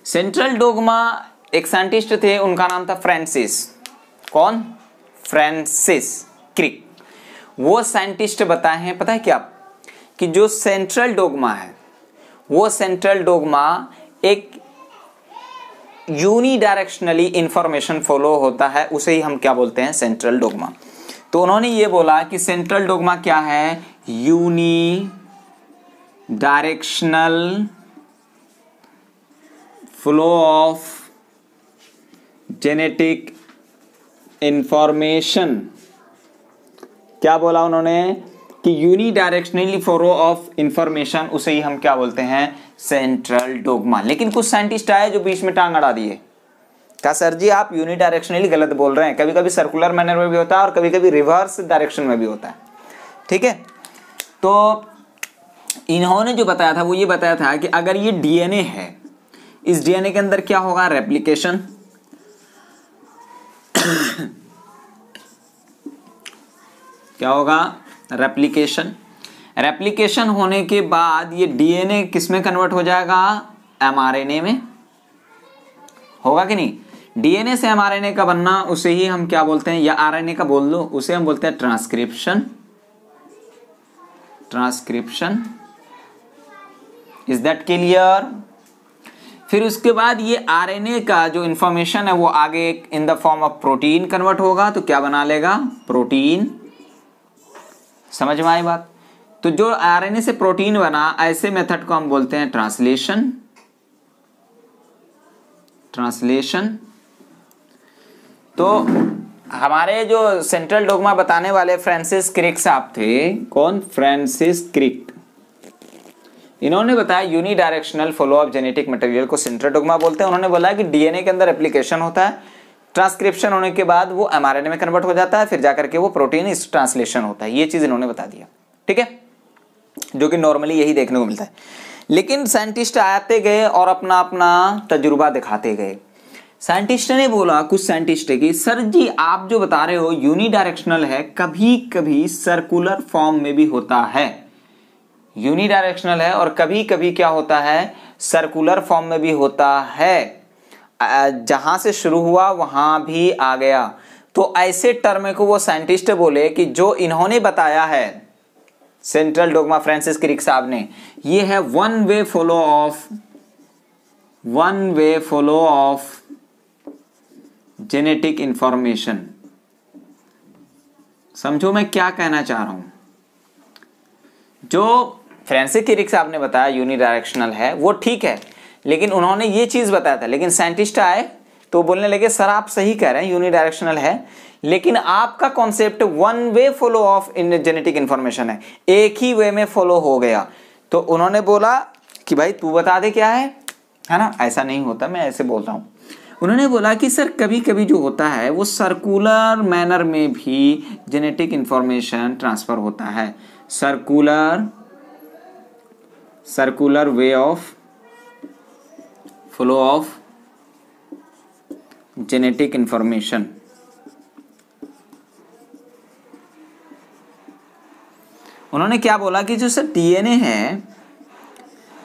सेंट्रल डोग्मा एक साइंटिस्ट थे, उनका नाम था फ्रांसिस, कौन, फ्रांसिस क्रिक। वो साइंटिस्ट बताए हैं, पता है क्या, कि जो सेंट्रल डोग्मा है वो सेंट्रल डोग्मा एक यूनिडायरेक्शनली इंफॉर्मेशन फॉलो होता है, उसे ही हम क्या बोलते हैं, सेंट्रल डोग्मा। तो उन्होंने ये बोला कि सेंट्रल डोग्मा क्या है, unidirectional flow of genetic information. क्या बोला उन्होंने, कि यूनिडायरेक्शनली फ्लो ऑफ इंफॉर्मेशन, उसे ही हम क्या बोलते हैं, सेंट्रल डोग्मा। लेकिन कुछ साइंटिस्ट आए जो बीच में टांग अड़ा दिए, क्या सर जी आप यूनिडायरेक्शनली गलत बोल रहे हैं, कभी कभी सर्कुलर मैनर में भी होता है और कभी कभी रिवर्स डायरेक्शन में भी होता है। ठीक है, तो इन्होंने जो बताया था वो ये बताया था कि अगर ये डीएनए है, इस डीएनए के अंदर क्या होगा, रेप्लिकेशन। क्या होगा, रेप्लिकेशन। रेप्लिकेशन होने के बाद ये डीएनए किस में कन्वर्ट हो जाएगा, एमआरएनए में, होगा कि नहीं। डीएनए से एमआरएनए का बनना, उसे ही हम क्या बोलते हैं, या आरएनए का बोल लो, उसे हम बोलते हैं transcription. Transcription, is that clear. फिर उसके बाद ये आरएनए का जो इंफॉर्मेशन है वो आगे in the form of protein convert होगा, तो क्या बना लेगा, प्रोटीन। समझ में आई बात। तो जो आरएनए से प्रोटीन बना, ऐसे मेथड को हम बोलते हैं ट्रांसलेशन। ट्रांसलेशन। तो हमारे जो सेंट्रल डोग्मा बताने वाले फ्रांसिस क्रिक साहब थे, कौन, फ्रांसिस क्रिक। इन्होंने बताया unidirectional flow of genetic material को सेंट्रल डोग्मा बोलते हैं। उन्होंने बोला कि डीएनए के अंदर एप्लीकेशन होता है, ट्रांसक्रिप्शन होने के बाद वो एमआरएनए में कन्वर्ट हो जाता है, फिर जाकर के वो प्रोटीन इस ट्रांसलेशन होता है। ये चीज इन्होंने बता दिया। ठीक है, जो कि नॉर्मली यही देखने को मिलता है। लेकिन साइंटिस्ट आते गए और अपना अपना तजुर्बा दिखाते गए। साइंटिस्ट ने बोला, कुछ साइंटिस्ट है कि सर जी आप जो बता रहे हो यूनिडायरेक्शनल है, कभी कभी सर्कुलर फॉर्म में भी होता है। यूनिडायरेक्शनल है और कभी कभी क्या होता है, सर्कुलर फॉर्म में भी होता है। जहां से शुरू हुआ वहां भी आ गया। तो ऐसे टर्म को वो साइंटिस्ट बोले कि जो इन्होंने बताया है सेंट्रल डोग्मा फ्रांसिस क्रिक साहब ने, ये है one way flow of genetic information. समझो मैं क्या कहना चाह रहा हूं। जो फ्रांसिस क्रिक साहब ने बताया यूनिडायरेक्शनल है वो ठीक है, लेकिन उन्होंने ये चीज बताया था। लेकिन साइंटिस्ट आए तो बोलने लगे सर आप सही कह रहे हैं यूनिडायरेक्शनल है, लेकिन आपका concept one way follow of genetic information है, एक ही वे में फॉलो हो गया। तो उन्होंने बोला कि भाई तू बता दे क्या है ना। ऐसा नहीं होता, मैं ऐसे बोल रहा हूं। उन्होंने बोला कि सर कभी कभी जो होता है वो सर्कुलर मैनर में भी जेनेटिक इंफॉर्मेशन ट्रांसफर होता है। Circular way of flow of genetic information. उन्होंने क्या बोला कि जो सर डीएनए है,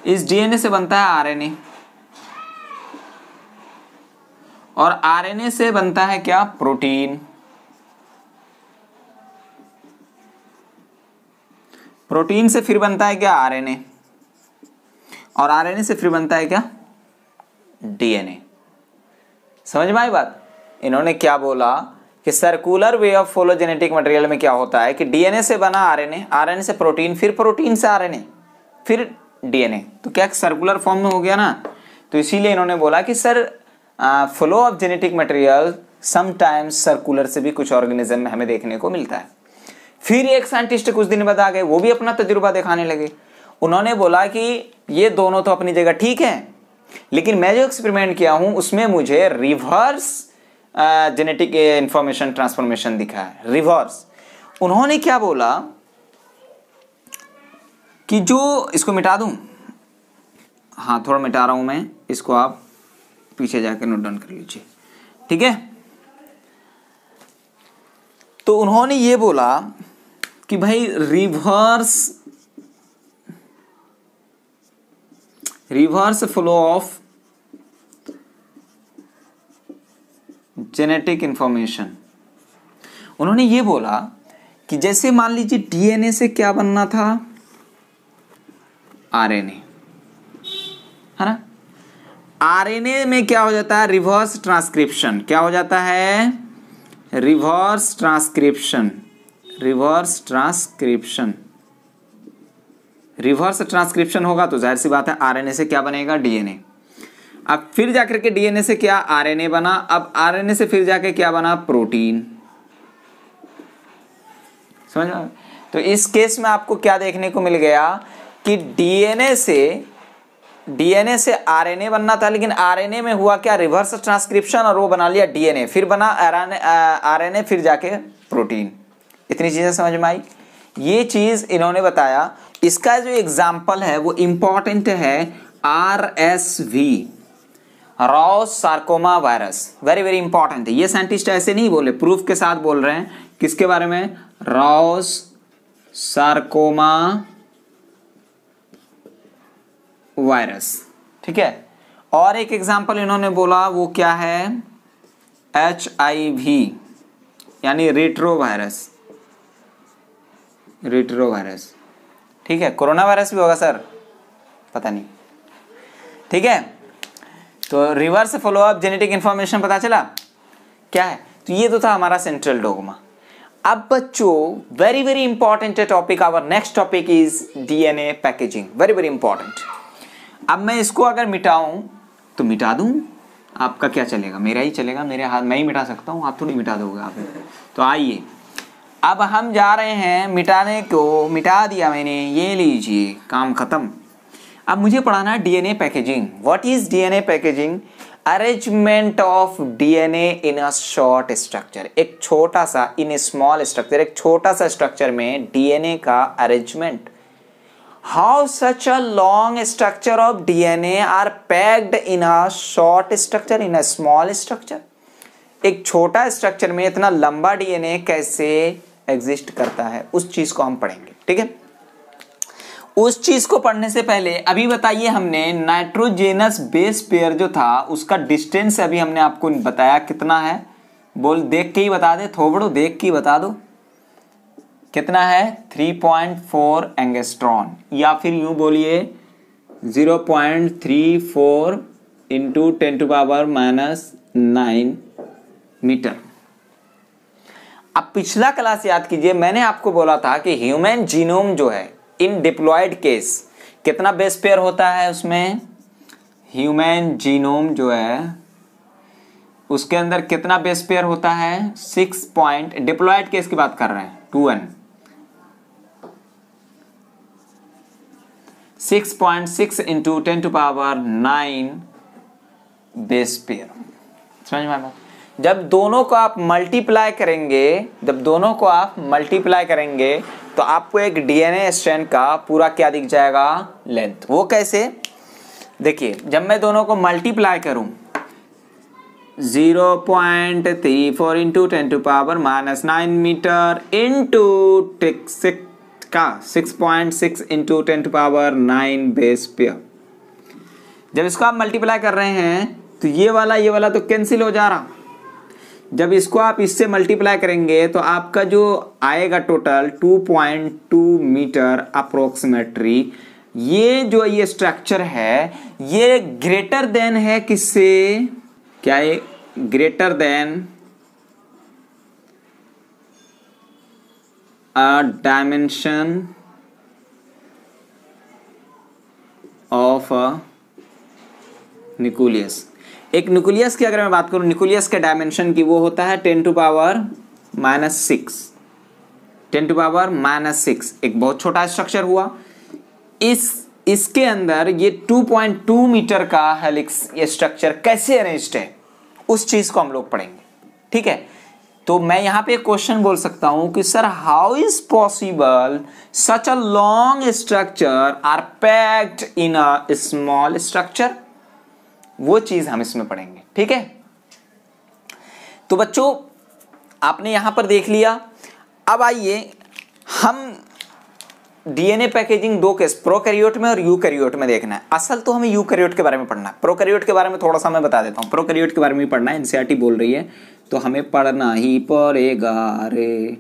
इस डीएनए से बनता है आरएनए, और आरएनए से बनता है क्या, प्रोटीन। प्रोटीन से फिर बनता है क्या, आरएनए, और आरएनए से फिर बनता है क्या, डीएनए। समझ में आई बात। इन्होंने क्या बोला कि सर्कुलर वे ऑफ फोलोजेनेटिक मटेरियल में क्या होता है कि डीएनए से बना आरएनए, आरएनए से प्रोटीन, फिर प्रोटीन से आरएनए, फिर डीएनए। तो क्या सर्कुलर फॉर्म में हो गया ना। तो इसीलिए इन्होंने बोला कि sir flow of genetic material sometimes circular से भी कुछ ऑर्गेनिज्म में हमें देखने को मिलता है। फिर एक साइंटिस्ट कुछ दिन बाद आ गए, वो भी अपना तजुर्बा दिखाने लगे। उन्होंने बोला कि ये दोनों तो अपनी जगह ठीक है, लेकिन मैं जो एक्सपेरिमेंट किया हूं उसमें मुझे रिवर्स जेनेटिक इंफॉर्मेशन ट्रांसफॉर्मेशन दिखा है, रिवर्स। उन्होंने क्या बोला कि जो इसको मिटा दूं, हाँ थोड़ा मिटा रहा हूं मैं इसको, आप पीछे जाकर नोट डाउन कर लीजिए, ठीक है। तो उन्होंने ये बोला कि भाई reverse flow of genetic information. उन्होंने ये बोला कि जैसे मान लीजिए डीएनए से क्या बनना था, आरएनए, है ना। आरएनए में क्या हो जाता है, रिवर्स ट्रांसक्रिप्शन। क्या हो जाता है, रिवर्स ट्रांसक्रिप्शन। रिवर्स ट्रांसक्रिप्शन होगा तो जाहिर सी बात है आरएनए से क्या बनेगा, डीएनए। अब फिर जाकर के डीएनए से क्या, आरएनए बना। अब आरएनए से फिर जाके क्या बना, प्रोटीन। समझ में। तो इस केस में आपको क्या देखने को मिल गया कि डीएनए से आरएनए बनना था, लेकिन आरएनए में हुआ क्या, रिवर्स ट्रांसक्रिप्शन, और वो बना लिया डीएनए, फिर बना आरएनए, फिर जाके प्रोटीन। इतनी चीजें समझ में आई। ये चीज इन्होंने बताया। इसका जो एग्जाम्पल है वो इंपॉर्टेंट है, RSV, Ross sarcoma virus. Very very important है। ये साइंटिस्ट ऐसे नहीं बोले, प्रूफ के साथ बोल रहे हैं। किसके बारे में, रॉस सार्कोमा वायरस, ठीक है। और एक एग्जाम्पल इन्होंने बोला, वो क्या है, HIV यानी रेट्रोवायरस, ठीक है। कोरोना वायरस भी होगा सर, पता नहीं, ठीक है। तो reverse flow of genetic information पता चला क्या है। तो ये तो था हमारा सेंट्रल डोग्मा। अब बच्चों very very important topic, our next topic is DNA packaging, very very important. अब मैं इसको अगर मिटाऊं तो मिटा दूं, आपका क्या चलेगा, मेरा ही चलेगा, मेरे हाथ, मैं ही मिटा सकता हूं, आप थोड़ी मिटा दोगे आप। तो आइए अब हम जा रहे हैं मिटाने को। मिटा दिया मैंने, ये लीजिए, काम खत्म। अब मुझे पढ़ाना है DNA packaging. What is DNA packaging, arrangement of DNA in a short structure. एक छोटा सा, इन स्मॉल स्ट्रक्चर, एक छोटा सा स्ट्रक्चर में डीएनए का arrangement. How such a long structure of DNA are packed in a short structure in a small structure. एक छोटा स्ट्रक्चर में इतना लंबा डीएनए कैसे एग्जिस्ट करता है, उस चीज को हम पढ़ेंगे। ठीक है, उस चीज को पढ़ने से पहले अभी बताइए, हमने नाइट्रोजेनस बेस पेयर जो था उसका डिस्टेंस अभी हमने आपको बताया कितना है, बोल देख के ही बता दे, थोबड़ो देख के ही बता दो कितना है, 3.4 एंगस्ट्रॉन, या फिर यूं बोलिए 0.34 इंटू 10⁻⁹ मीटर। अब पिछला क्लास याद कीजिए, मैंने आपको बोला था कि ह्यूमन जीनोम जो है इन डिप्लॉयड केस कितना बेस पेयर होता है, उसमें ह्यूमन जीनोम जो है उसके अंदर कितना बेस पेयर होता है, 6 डिप्लॉयड केस की बात कर रहे हैं, 2n 6.6 इंटू 10⁹ बेस पेयर। समझ में आया? जब दोनों को आप मल्टीप्लाई करेंगे तो आपको एक डीएनए स्ट्रैंड का पूरा क्या दिख जाएगा, लेंथ। वो कैसे, देखिए जब मैं दोनों को मल्टीप्लाई करूं 0.34 into 10⁻⁹ metre into 6.6 into 10⁻⁹ base pair. जब इसको आप मल्टीप्लाई कर रहे हैं तो ये वाला तो कैंसिल हो जा रहा। जब इसको आप इससे मल्टीप्लाई करेंगे तो आपका जो आएगा टोटल 2.2 मीटर अप्रोक्सीमेटली। ये स्ट्रक्चर है ये ग्रेटर देन है किससे, क्या है, greater than a dimension of a nucleus. एक न्यूक्लियस की अगर मैं बात करूं, न्यूक्लियस के डायमेंशन की, वो होता है 10⁻⁻6। 10⁻⁻6 एक बहुत छोटा स्ट्रक्चर हुआ। इसके अंदर ये 2.2 मीटर का हेलिक्स ये स्ट्रक्चर कैसे अरेंज्ड है, उस चीज को हम लोग पढ़ेंगे। ठीक है, तो मैं यहां पे एक क्वेश्चन बोल सकता हूं कि sir how is possible such a long structure are packed in a small structure, वो चीज हम इसमें पढ़ेंगे। ठीक है, तो बच्चों आपने यहां पर देख लिया। अब आइए हम डीएनए पैकेजिंग दो केस, प्रोकैरियोट में और यूकैरियोट में देखना है। असल तो हमें यूकैरियोट के बारे में पढ़ना है, प्रोकैरियोट के बारे में थोड़ा सा मैं बता देता हूं। प्रोकैरियोट के बारे में पढ़ना है, एनसीईआरटी बोल रही है तो हमें पढ़ना ही पड़ेगा रे,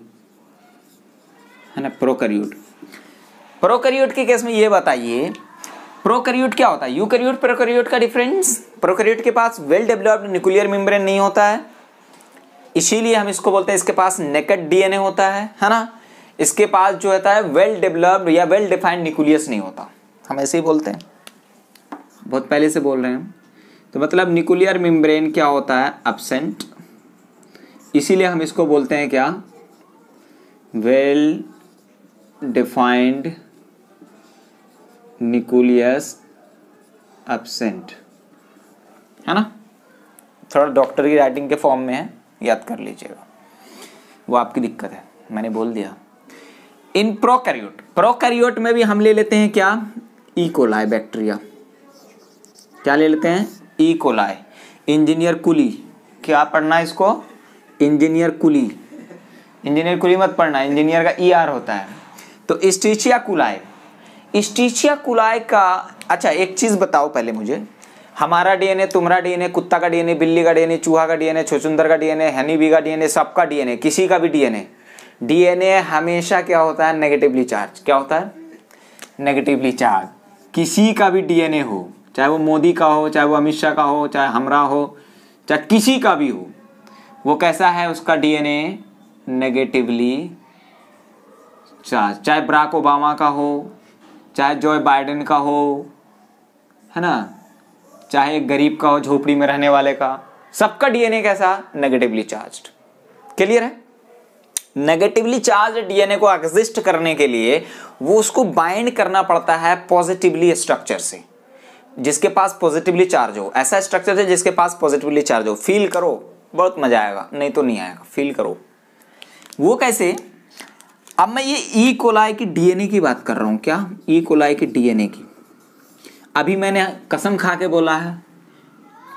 है ना। प्रोकैरियोट के केस में ये बताइए प्रोकैरियोट क्या होता है, यूकैरियोट प्रोकैरियोट का डिफरेंस। प्रोकैरियोट के पास वेल डेवलप्ड न्यूक्लियर मेम्ब्रेन नहीं होता है, इसीलिए हम इसको बोलते हैं इसके पास नेकेड डीएनए होता है ना। इसके पास जो होता है वेल डेवलप्ड या वेल डिफाइंड न्यूक्लियस नहीं होता, हम ऐसे ही बोलते हैं, बहुत पहले से बोल रहे हैं। तो मतलब न्यूक्लियर मेम्ब्रेन क्या होता है, एब्सेंट, इसीलिए हम इसको बोलते हैं क्या, वेल डिफाइंड न्यूक्लियस एब्सेंट, है ना। थोड़ा डॉक्टर की राइटिंग के फॉर्म में है, याद कर लीजिएगा, वो आपकी दिक्कत है, मैंने बोल दिया। इन प्रोकैरियोट में भी हम ले लेते हैं क्या, ई कोलाई बैक्टीरिया। क्या ले लेते हैं, ई कोलाई। इंजीनियर कुली, क्या पढ़ना है इसको, इंजीनियर कुली। इंजीनियर कुली मत पढ़ना, इंजीनियर का ई आर होता है। तो इस्टीचिया कुलाई का, अच्छा एक चीज बताओ पहले मुझे, हमारा डीएनए, तुम्हारा डीएनए, कुत्ता का डीएनए, बिल्ली का डीएनए, चूहा का डीएनए, छुछुंदर का डीएनए, हनी बी का डीएनए, सबका डीएनए, किसी का भी डीएनए हमेशा क्या होता है, नेगेटिवली चार्ज। क्या होता है, नेगेटिवली चार्ज। किसी का भी डीएनए हो, चाहे वो मोदी का हो, चाहे वो अमित शाह का हो, चाहे हमरा हो, चाहे किसी का भी हो, वो कैसा है, उसका डीएनए नेगेटिवली चार्ज। चाहे बराक ओबामा का हो, चाहे जो बाइडेन का हो, है ना, चाहे एक गरीब का हो, झोपड़ी में रहने वाले का, सबका डीएनए कैसा, नेगेटिवली चार्ज्ड। क्लियर है। नेगेटिवली चार्ज डीएनए को एग्जिस्ट करने के लिए वो उसको बाइंड करना पड़ता है पॉजिटिवली स्ट्रक्चर से, जिसके पास पॉजिटिवली चार्ज हो। ऐसा स्ट्रक्चर है जिसके पास पॉजिटिवली चार्ज हो। फील करो, बहुत मजा आएगा, नहीं तो नहीं आएगा, फील करो। वो कैसे, अब मैं ये ई कोलाई की डीएनए की बात कर रहा हूं, क्या ई कोलाई की डीएनए की। अभी मैंने कसम खा के बोला है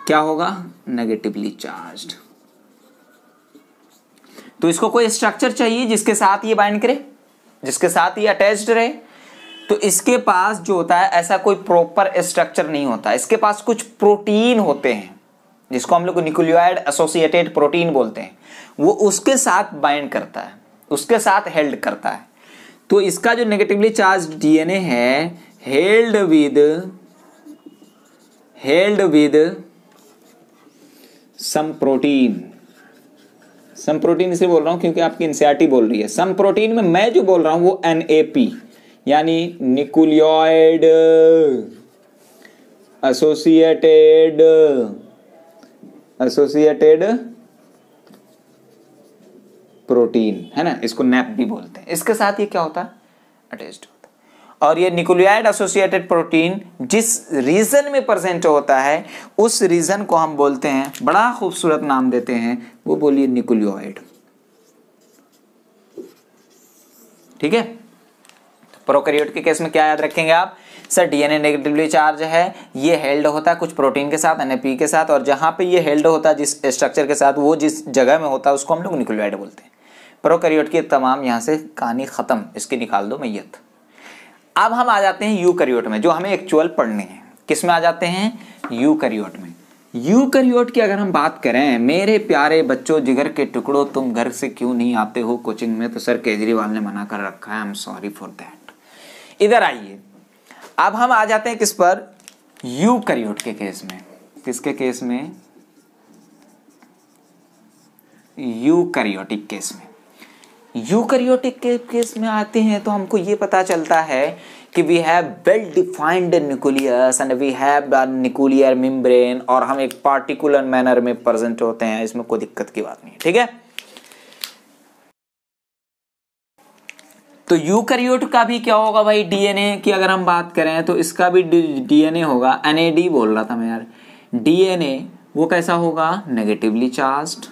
क्या होगा, नेगेटिवली चार्ज्ड। तो इसको कोई स्ट्रक्चर चाहिए जिसके साथ ये बाइंड करे, जिसके साथ ये अटैच्ड रहे। तो इसके पास जो होता है ऐसा कोई प्रॉपर स्ट्रक्चर नहीं होता, इसके पास कुछ प्रोटीन होते हैं जिसको हम लोग न्यूक्लियोइड एसोसिएटेड प्रोटीन बोलते हैं, वो उसके साथ बाइंड करता है, उसके साथ हेल्ड करता है। तो इसका जो नेगेटिवली चार्ज डीएनए है held with some protein. Some protein इसे बोल रहा हूं क्योंकि आपकी एनसीईआरटी बोल रही है। सम प्रोटीन में मैं जो बोल रहा हूं वो NAP यानी न्यूक्लियोइड एसोसिएटेड प्रोटीन है ना, इसको नैप भी बोलते हैं। इसके साथ ये क्या होता है, अटैच्ड होता है। और ये न्यूक्लियोइड एसोसिएटेड प्रोटीन जिस रीजन में प्रेजेंट होता है उस रीजन को हम बोलते हैं, बड़ा खूबसूरत नाम देते हैं, वो बोलिए न्यूक्लियोइड। ठीक है। प्रोकैरियोट के केस में क्या याद रखेंगे आप, सर डीएनए नेगेटिवली चार्ज है, ये हेल्ड होता है कुछ प्रोटीन के साथ, NAP के साथ, और जहां पे ये हेल्ड होता है जिस स्ट्रक्चर के साथ, वो जिस जगह में होता है उसको हम लोग न्यूक्लियोइड बोलते हैं। प्रोकैरियोट की तमाम यहाँ से कहानी खत्म, इसकी निकाल दो मैयत। अब हम आ जाते हैं यूकैरियोट में, जो हमें एक्चुअल पढ़ने हैं। किस में आ जाते हैं, यूकैरियोट में। यूकैरियोट की अगर हम बात करें, मेरे प्यारे बच्चों जिगर के टुकड़ों, तुम घर से क्यों नहीं आते हो कोचिंग में, तो सर केजरीवाल ने मना कर रखा है, I am sorry for that. इधर आइए, अब हम आ जाते हैं किस पर, यूकैरियोट के केस में। किसके केस में, यूकैरियोटिक केस में। यूकैरियोटिक के केस में आते हैं तो हमको ये पता चलता है कि we have well defined nucleus and we have nuclear membrane, और हम एक पार्टिकुलर मैनर में प्रेजेंट होते हैं, इसमें कोई दिक्कत की बात नहीं है। ठीक है। तो यूकैरियोट का भी क्या होगा भाई, डीएनए की अगर हम बात करें तो इसका भी डीएनए होगा, NAD बोल रहा था मैं यार, डीएनए वो कैसा होगा, नेगेटिवली चार्ज्ड।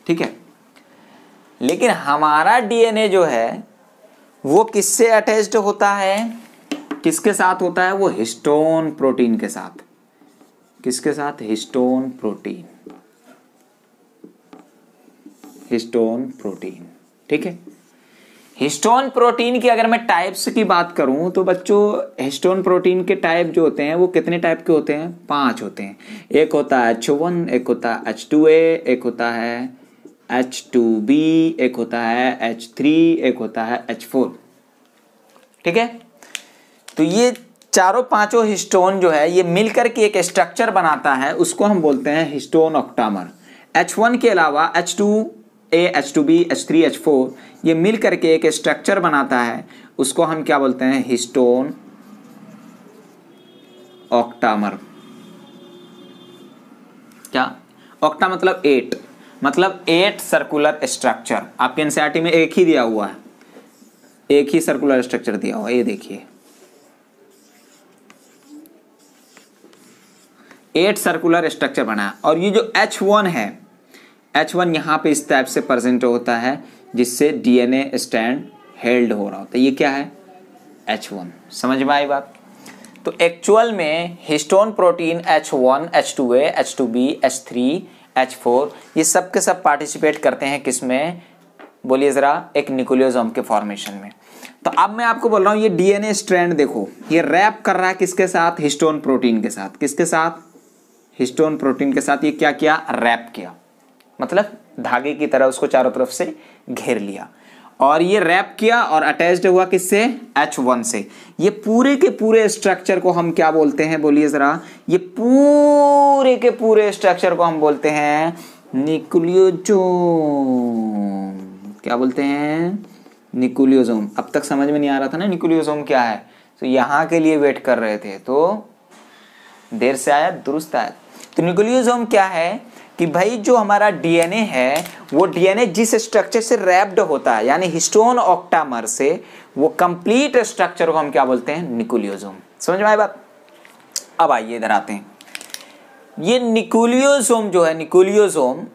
ठीक है। लेकिन हमारा डीएनए जो है वो किससे अटैच्ड होता है, किसके साथ होता है, वो हिस्टोन प्रोटीन के साथ। किसके साथ, हिस्टोन प्रोटीन, हिस्टोन प्रोटीन। ठीक है। हिस्टोन प्रोटीन की अगर मैं टाइप्स की बात करूं तो बच्चों हिस्टोन प्रोटीन के टाइप जो होते हैं वो कितने टाइप के होते हैं, 5 होते हैं। एक होता है H1, एक होता है H2A, एक होता है H2B, एक होता है H3, एक होता है H4। ठीक है। तो ये चारों पांचों हिस्टोन जो है ये मिलकर के एक स्ट्रक्चर बनाता है, उसको हम बोलते हैं हिस्टोन ऑक्टामर। H1 के अलावा H2A, H2B, H3, H4 ये मिलकर के एक स्ट्रक्चर बनाता है, उसको हम क्या बोलते हैं, हिस्टोन ऑक्टामर। क्या ऑक्टा मतलब 8, मतलब 8 सर्कुलर स्ट्रक्चर। आपके एनसीईआरटी में एक ही दिया हुआ है, एक ही सर्कुलर स्ट्रक्चर दिया हुआ है, ये देखिए 8 सर्कुलर स्ट्रक्चर बना। और ये जो H1 है, H1 यहाँ पे इस टाइप से प्रेजेंट होता है जिससे डीएनए स्टैंड हेल्ड हो रहा होता है। ये क्या है, H1। समझ में आई बात। तो एक्चुअल में histone protein H1, H2A, H2B, H3, H4 ये सब के सब पार्टिसिपेट करते हैं किसमें, बोलिए जरा, एक न्यूक्लियोसोम के फॉर्मेशन में। तो अब मैं आपको बोल रहा हूँ ये डीएनए स्ट्रैंड देखो, ये रैप कर रहा है किसके साथ, हिस्टोन प्रोटीन के साथ। किसके साथ, हिस्टोन प्रोटीन के साथ। ये क्या किया, रैप किया, मतलब धागे की तरह उसको चारों तरफ से घेर लिया, और ये रैप किया और अटैच्ड हुआ किससे, H1 से। ये पूरे के पूरे स्ट्रक्चर को हम क्या बोलते हैं, बोलिए जरा, ये पूरे के पूरे स्ट्रक्चर को हम बोलते हैं न्यूक्लियोसोम। क्या बोलते हैं, न्यूक्लियोसोम। अब तक समझ में नहीं आ रहा था ना न्यूक्लियोसोम क्या है, तो यहाँ के लिए वेट कर रहे थे, तो देर से आया दुरुस्त आया। तो न्यूक्लियोसोम क्या है कि भाई जो हमारा डीएनए है वो डीएनए जिस स्ट्रक्चर से रैप्ड होता है, यानी हिस्टोन ऑक्टामर से, वो कंप्लीट स्ट्रक्चर को हम क्या बोलते हैं, न्यूक्लियोसोम। समझ में आई बात। अब आइए इधर आते हैं। ये न्यूक्लियोसोम जो है, न्यूक्लियोसोम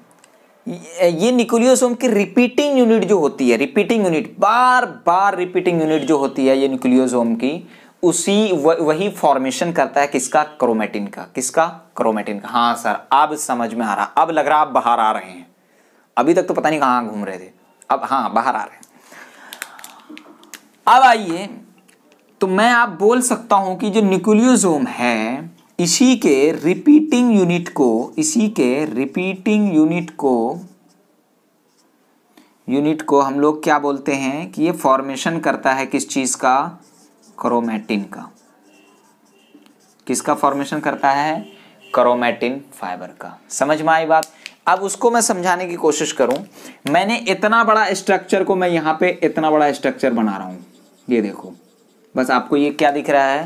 ये न्यूक्लियोसोम की रिपीटिंग यूनिट जो होती है, रिपीटिंग यूनिट, बार बार रिपीटिंग यूनिट जो होती है ये न्यूक्लियोसोम की, उसी वही फॉर्मेशन करता है किसका, क्रोमेटिन का। किसका, क्रोमेटिन का। हाँ सर अब समझ में आ रहा, अब लग रहा आप बाहर आ रहे हैं, अभी तक तो पता नहीं कहाँ घूम रहे थे, अब हाँ बाहर आ रहे हैं। अब आइए, तो मैं आप बोल सकता हूं कि जो न्यूक्लियोसोम है इसी के रिपीटिंग यूनिट को, इसी के रिपीटिंग यूनिट को हम लोग क्या बोलते हैं कि ये फॉर्मेशन करता है किस चीज का, क्रोमेटिन का। किसका फॉर्मेशन करता है, क्रोमेटिन फाइबर का। समझ में आई बात। अब उसको मैं समझाने की कोशिश करूं, मैंने इतना बड़ा स्ट्रक्चर को मैं यहां पे इतना बड़ा स्ट्रक्चर बना रहा हूं, ये देखो, बस आपको ये क्या दिख रहा है,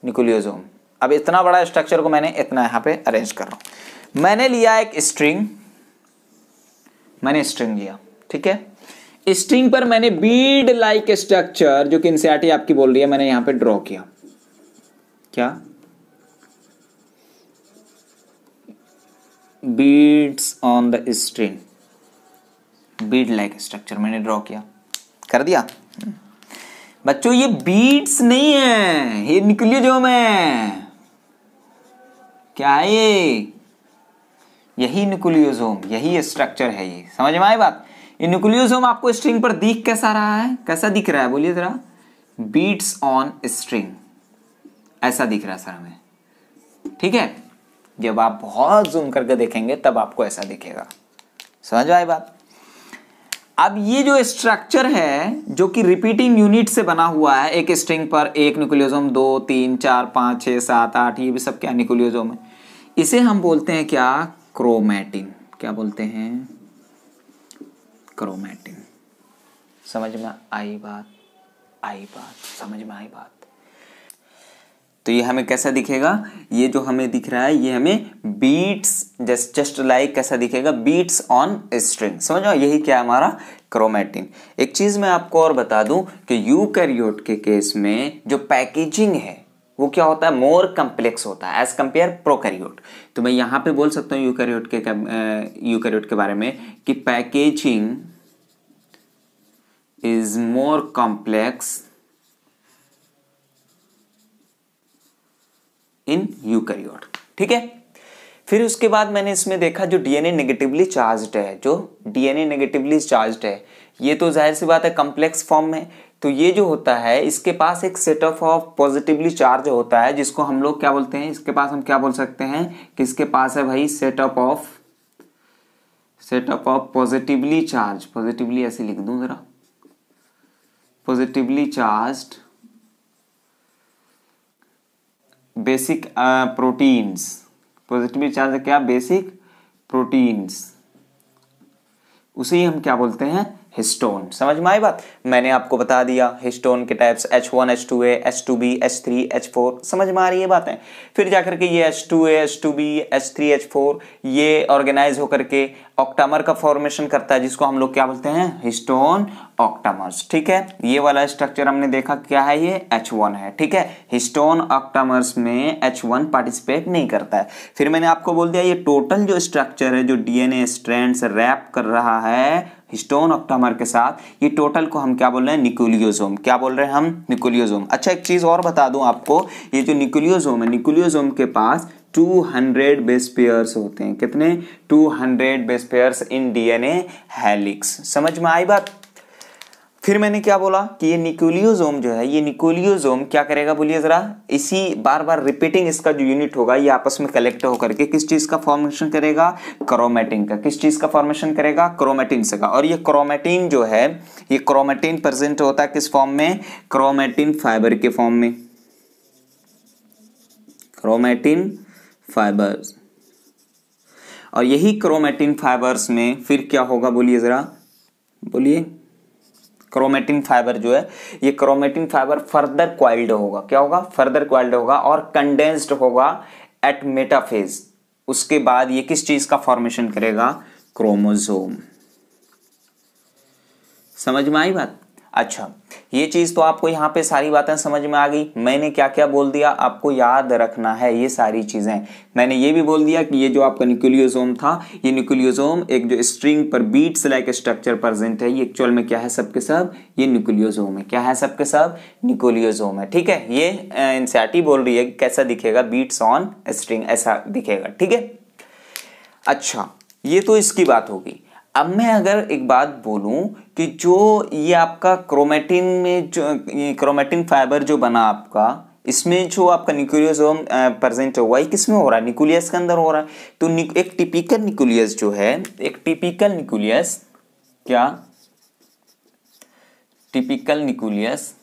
न्यूक्लियोसोम। अब इतना बड़ा स्ट्रक्चर को मैंने इतना यहां पे अरेंज कर रहा हूं। मैंने लिया एक स्ट्रिंग, मैंने स्ट्रिंग लिया, ठीक है। स्ट्रिंग पर मैंने बीड लाइक स्ट्रक्चर, जो कि एनसीईआरटी आपकी बोल रही है, मैंने यहां पे ड्रॉ किया। क्या, beads on the string, Beed like structure मैंने ड्रॉ किया, कर दिया। बच्चों ये बीड्स नहीं है, ये न्यूक्लियोसोम है। क्या है ये, यही न्यूक्लियोसोम, यही स्ट्रक्चर है ये। समझ में आई बात। ये न्यूक्लियोसोम आपको स्ट्रिंग पर दिख कैसा रहा है, कैसा दिख रहा है बोलिए जरा, बीट्स ऑन स्ट्रिंग, ऐसा दिख रहा है सर हमें, ठीक है। जब आप बहुत जूम करके देखेंगे तब आपको ऐसा दिखेगा। समझ में आई बात। अब ये जो स्ट्रक्चर है जो कि रिपीटिंग यूनिट से बना हुआ है, एक स्ट्रिंग पर एक न्यूक्लियोसोम, 2 3 4 5 6 7 8, ये भी सब क्या न्यूक्लियोसोम है। इसे हम बोलते हैं क्या, क्रोमेटिन। क्या बोलते हैं, क्रोमेटिन। समझ में आई बात, आई बात, समझ में आई बात। तो ये हमें कैसा दिखेगा, ये जो हमें दिख रहा है ये हमें बीट्स, जस्ट लाइक कैसा दिखेगा, बीट्स ऑन स्ट्रिंग। समझ लो, यही क्या है हमारा क्रोमेटिन। एक चीज मैं आपको और बता दूं कि यूकैरियोट के केस में जो पैकेजिंग है वो क्या होता है, मोर कम्प्लेक्स होता है एज कंपेयर प्रोकैरियोट। तो मैं यहां पे बोल सकता हूं यूकैरियोट के बारे में कि packaging is more complex in eukaryote, ठीक है। फिर उसके बाद मैंने इसमें देखा जो डीएनए नेगेटिवली चार्ज्ड है, जो डीएनए नेगेटिवली चार्ज्ड है, ये तो जाहिर सी बात है कम्प्लेक्स फॉर्म में। तो ये जो होता है इसके पास एक सेट ऑफ पॉजिटिवली चार्ज होता है, जिसको हम लोग क्या बोलते हैं, इसके पास हम क्या बोल सकते हैं कि इसके पास है भाई set of positively charge, positively ऐसे लिख दूं जरा, positively charged basic proteins. Positively charge क्या, बेसिक प्रोटीन्स, उसे ही हम क्या बोलते हैं, हिस्टोन। समझ में आई बात। मैंने आपको बता दिया हिस्टोन के types H1 H2A H2B H3 H4, समझ में आ रही है बातें। फिर जाकर के ये H2A H2B H3 H4 ये ऑर्गेनाइज होकर के ऑक्टामर का फॉर्मेशन करता है, जिसको हम लोग क्या बोलते हैं, हिस्टोन ऑक्टामर्स, ठीक है। ये वाला स्ट्रक्चर हमने देखा क्या है, ये H1 है, ठीक है। हिस्टोन ऑक्टामर्स में H1 पार्टिसिपेट नहीं करता है। फिर मैंने आपको बोल दिया ये टोटल जो स्ट्रक्चर है, जो डीएनए स्ट्रैंड्स रैप कर रहा है हिस्टोन ऑक्टामर के साथ, ये टोटल को हम क्या बोल रहे हैं, न्यूक्लियोसोम। क्या बोल रहे हैं हम, न्यूक्लियोसोम। अच्छा एक चीज और बता दूं आपको, ये जो न्यूक्लियोसोम है, न्यूक्लियोसोम के पास 200 बेस पेयर्स होते हैं। कितने, 200 base pairs in DNA helix. समझ में आई बात। फिर मैंने क्या बोला कि ये न्यूक्लियोसोम जो है, ये न्यूक्लियोसोम क्या करेगा बोलिए जरा, इसी बार बार रिपीटिंग इसका जो यूनिट होगा ये आपस में कलेक्ट होकर के किस चीज का फॉर्मेशन करेगा, क्रोमेटिन का। किस चीज का फॉर्मेशन करेगा, क्रोमेटिन से का। और ये क्रोमेटिन जो है, ये क्रोमेटिन प्रेजेंट होता है किस फॉर्म में, क्रोमेटिन फाइबर के फॉर्म में, क्रोमेटिन फाइबर्स। और यही क्रोमेटिन फाइबर्स में फिर क्या होगा बोलिए जरा, बोलिए। क्रोमेटिन फाइबर जो है, ये क्रोमेटिन फाइबर फर्दर क्वाइल्ड होगा। क्या होगा, फर्दर क्वाइल्ड होगा और कंडेंस्ड होगा एट मेटाफेज। उसके बाद ये किस चीज का फॉर्मेशन करेगा, क्रोमोसोम। समझ में आई बात। अच्छा, ये चीज तो आपको यहाँ पे सारी बातें समझ में आ गई। मैंने क्या क्या बोल दिया आपको याद रखना है ये सारी चीजें। मैंने ये भी बोल दिया कि ये जो आपका न्यूक्लियोसोम था, ये न्यूक्लियोसोम एक जो स्ट्रिंग पर बीट्स लाइक स्ट्रक्चर प्रेजेंट है, ये एक्चुअल में क्या है सबके सब, ये न्यूक्लियोसोम है। क्या है सबके सब, न्यूक्लियोसोम है। ठीक है, ये एनसीईआरटी बोल रही है कि कैसा दिखेगा, बीट्स ऑन स्ट्रिंग ऐसा दिखेगा। ठीक है, अच्छा ये तो इसकी बात होगी। अब मैं अगर एक बात बोलूं कि जो ये आपका क्रोमेटिन में जो ये क्रोमेटिन फाइबर जो बना आपका, इसमें जो आपका न्यूक्लियोसोम प्रेजेंट हुआ है किसमें हो रहा है, न्यूक्लियस के अंदर हो रहा है। तो एक टिपिकल न्यूक्लियस जो है, एक टिपिकल न्यूक्लियस, क्या टिपिकल न्यूक्लियस,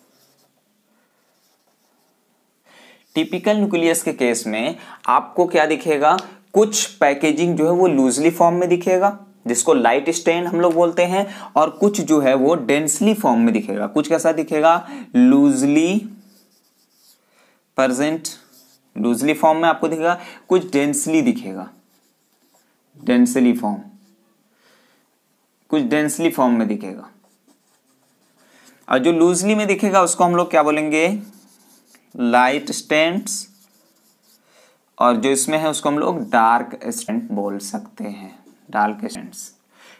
टिपिकल न्यूक्लियस के केस में आपको क्या दिखेगा, कुछ पैकेजिंग जो है वो लूजली फॉर्म में दिखेगा जिसको लाइट स्टेन हम लोग बोलते हैं, और कुछ जो है वो डेंसली फॉर्म में दिखेगा। कुछ कैसा दिखेगा, लूजली प्रेजेंट, लूजली फॉर्म में आपको दिखेगा, कुछ डेंसली दिखेगा, डेंसली फॉर्म, कुछ डेंसली फॉर्म में दिखेगा। और जो लूजली में दिखेगा उसको हम लोग क्या बोलेंगे, लाइट स्टेन्स, और जो इसमें है उसको हम लोग डार्क स्टेंट बोल सकते हैं, डार्क स्टेंट्स।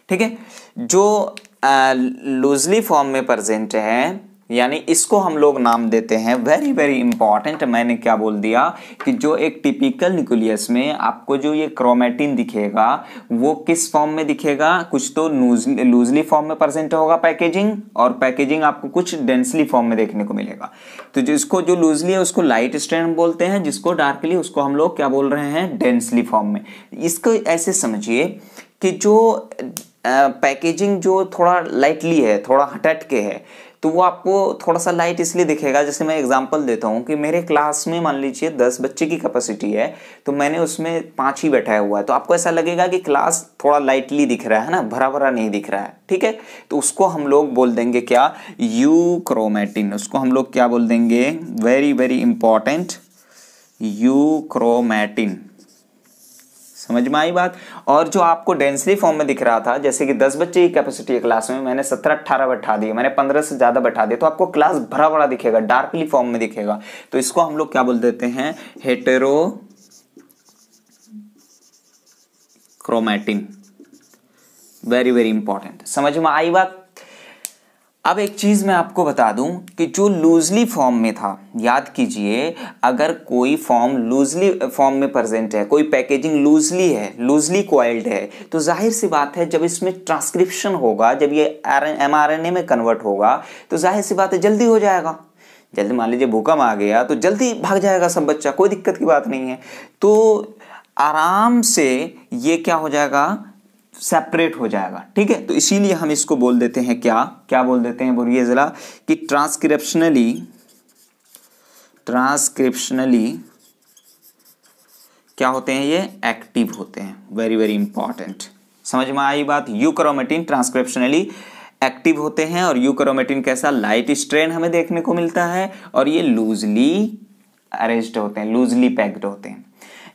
ठीक है, जो लूजली फॉर्म में प्रेजेंट है यानी इसको हम लोग नाम देते हैं, वेरी वेरी इंपॉर्टेंट। मैंने क्या बोल दिया कि जो एक टिपिकल न्यूक्लियस में आपको जो ये क्रोमेटिन दिखेगा वो किस फॉर्म में दिखेगा, कुछ तो लूजली फॉर्म में प्रेजेंट होगा पैकेजिंग, और पैकेजिंग आपको कुछ डेंसली फॉर्म में देखने को मिलेगा। तो जिसको जो लूजली है उसको लाइट स्ट्रैंड बोलते हैं, जिसको डार्कली उसको हम लोग क्या बोल रहे हैं, डेंसली फॉर्म में। इसको ऐसे समझिए कि जो पैकेजिंग जो थोड़ा लाइटली है, थोड़ा हटट के है, तो वो आपको थोड़ा सा लाइट इसलिए दिखेगा। जैसे मैं एग्जांपल देता हूँ कि मेरे क्लास में मान लीजिए 10 बच्चे की कैपेसिटी है, तो मैंने उसमें 5 ही बैठाया हुआ है, तो आपको ऐसा लगेगा कि क्लास थोड़ा लाइटली दिख रहा है ना, भरा भरा नहीं दिख रहा है। ठीक है, तो उसको हम लोग बोल देंगे क्या, यूक्रोमेटिन। उसको हम लोग क्या बोल देंगे, वेरी वेरी इंपॉर्टेंट, यूक्रोमेटिन। समझ में आई बात। और जो आपको डेंसली फॉर्म में दिख रहा था, जैसे कि 10 बच्चे की कैपेसिटी है क्लास में, मैंने 17-18 बैठा दिए, मैंने 15 से ज्यादा बैठा दिया, तो आपको क्लास भरा भरा दिखेगा, डार्कली फॉर्म में दिखेगा। तो इसको हम लोग क्या बोल देते हैं, हेटेरोक्रोमेटिन। Very very important. समझ में आई बात। अब एक चीज मैं आपको बता दूं कि जो लूजली फॉर्म में था, याद कीजिए, अगर कोई फॉर्म लूजली फॉर्म में प्रेजेंट है, कोई पैकेजिंग लूजली है, लूजली कॉइल्ड है, तो जाहिर सी बात है जब इसमें ट्रांसक्रिप्शन होगा, जब ये mRNA में कन्वर्ट होगा, तो जाहिर सी बात है जल्दी हो जाएगा। जल्दी मान लीजिए भूकंप आ गया तो जल्दी भाग जाएगा सब बच्चा, कोई दिक्कत की बात नहीं है। तो आराम से ये क्या हो जाएगा, सेपरेट हो जाएगा। ठीक है, तो इसीलिए हम इसको बोल देते हैं क्या, क्या बोल देते हैं, बोलिए जरा, कि ट्रांसक्रिप्शनली क्या होते हैं, ये एक्टिव होते हैं। Very very important. समझ में आई बात। यूक्रोमेटिन ट्रांसक्रिप्शनली एक्टिव होते हैं, और यूक्रोमेटिन कैसा, लाइट स्ट्रेन हमें देखने को मिलता है, और ये लूजली अरेंज्ड होते हैं, लूजली पैक्ड होते हैं।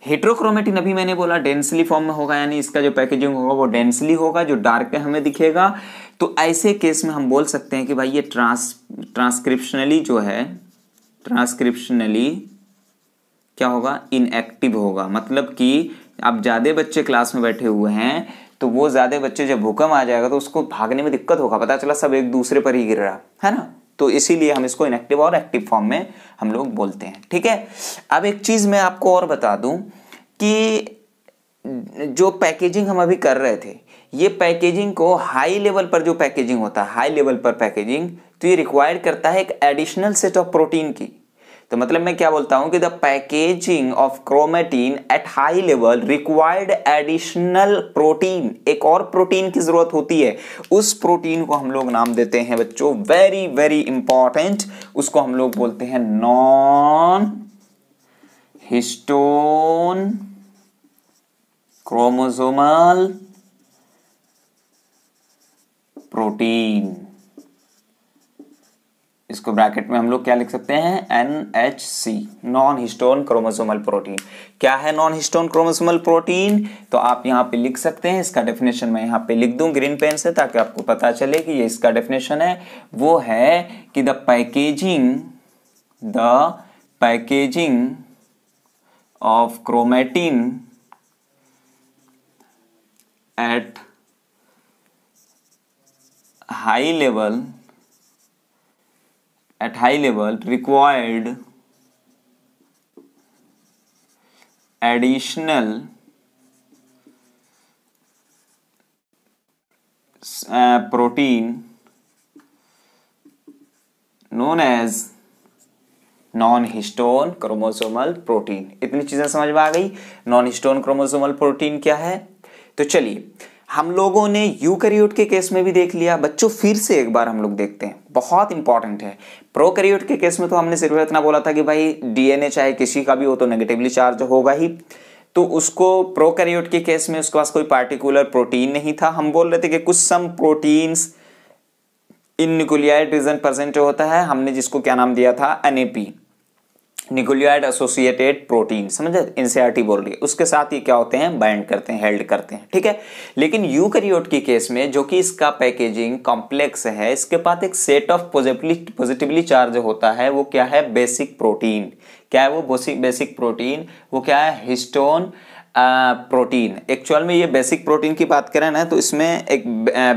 हेटेरोक्रोमेटिन अभी मैंने बोला डेंसली फॉर्म में होगा, यानी इसका जो पैकेजिंग होगा वो डेंसली होगा, जो डार्क हमें दिखेगा। तो ऐसे केस में हम बोल सकते हैं कि भाई ये ट्रांसक्रिप्शनली जो है, ट्रांसक्रिप्शनली क्या होगा, इनएक्टिव होगा। मतलब कि अब ज्यादा बच्चे क्लास में बैठे हुए हैं, तो वो ज्यादा बच्चे जब भूकंप आ जाएगा तो उसको भागने में दिक्कत होगा, पता चला सब एक दूसरे पर ही गिर रहा है ना। तो इसीलिए हम इसको इनएक्टिव और एक्टिव फॉर्म में हम लोग बोलते हैं। ठीक है, अब एक चीज मैं आपको और बता दूं कि जो पैकेजिंग हम अभी कर रहे थे, ये पैकेजिंग को हाई लेवल पर जो पैकेजिंग होता है, हाई लेवल पर पैकेजिंग, तो ये रिक्वायर्ड करता है एक एडिशनल सेट ऑफ प्रोटीन की। तो मतलब मैं क्या बोलता हूं कि the packaging of chromatin at high level required additional protein, एक और प्रोटीन की जरूरत होती है। उस प्रोटीन को हम लोग नाम देते हैं बच्चों, वेरी वेरी इंपॉर्टेंट, उसको हम लोग बोलते हैं नॉन हिस्टोन क्रोमोसोमल प्रोटीन। इसको ब्रैकेट में हम लोग क्या लिख सकते हैं, NHC, non histone chromosomal protein. क्या है नॉन हिस्टोन क्रोमोसोमल प्रोटीन, तो आप यहाँ पे लिख सकते हैं, इसका डेफिनेशन मैं यहाँ पे लिख दूं ग्रीन पेन से ताकि आपको पता चले कि ये इसका डेफिनेशन है। वो है कि the packaging of chromatin at high level required additional protein known as non histone chromosomal protein. इतनी चीजें समझ में आ गई। नॉन हिस्टोन क्रोमोसोमल प्रोटीन क्या है, तो चलिए हम लोगों ने यूकैरियोट के केस में भी देख लिया बच्चों, फिर से एक बार हम लोग देखते हैं, बहुत इंपॉर्टेंट है। प्रोकैरियोट के केस में तो हमने सिर्फ इतना बोला था कि भाई डीएनए चाहे किसी का भी हो तो नेगेटिवली चार्ज होगा ही, तो उसको प्रोकैरियोट के केस में उसके पास कोई पार्टिकुलर प्रोटीन नहीं था। हम बोल रहे थे कि कुछ some proteins in nucleoid region present होता है, हमने जिसको क्या नाम दिया था, NAP, न्यूक्लियोइड एसोसिएटेड प्रोटीन, समझे, एनसीईआरटी बोल रही है, उसके साथ ये क्या होते हैं, बाइंड करते हैं, हेल्ड करते हैं, ठीक है। लेकिन यूकैरियोट के केस में जो कि इसका पैकेजिंग कॉम्प्लेक्स है, इसके पास एक सेट ऑफ पॉजिटिवली चार्ज होता है, वो क्या है, बेसिक प्रोटीन। क्या है वो बेसिक प्रोटीन, वो क्या है, हिस्टोन प्रोटीन। एक्चुअल में ये बेसिक प्रोटीन की बात करें ना तो इसमें एक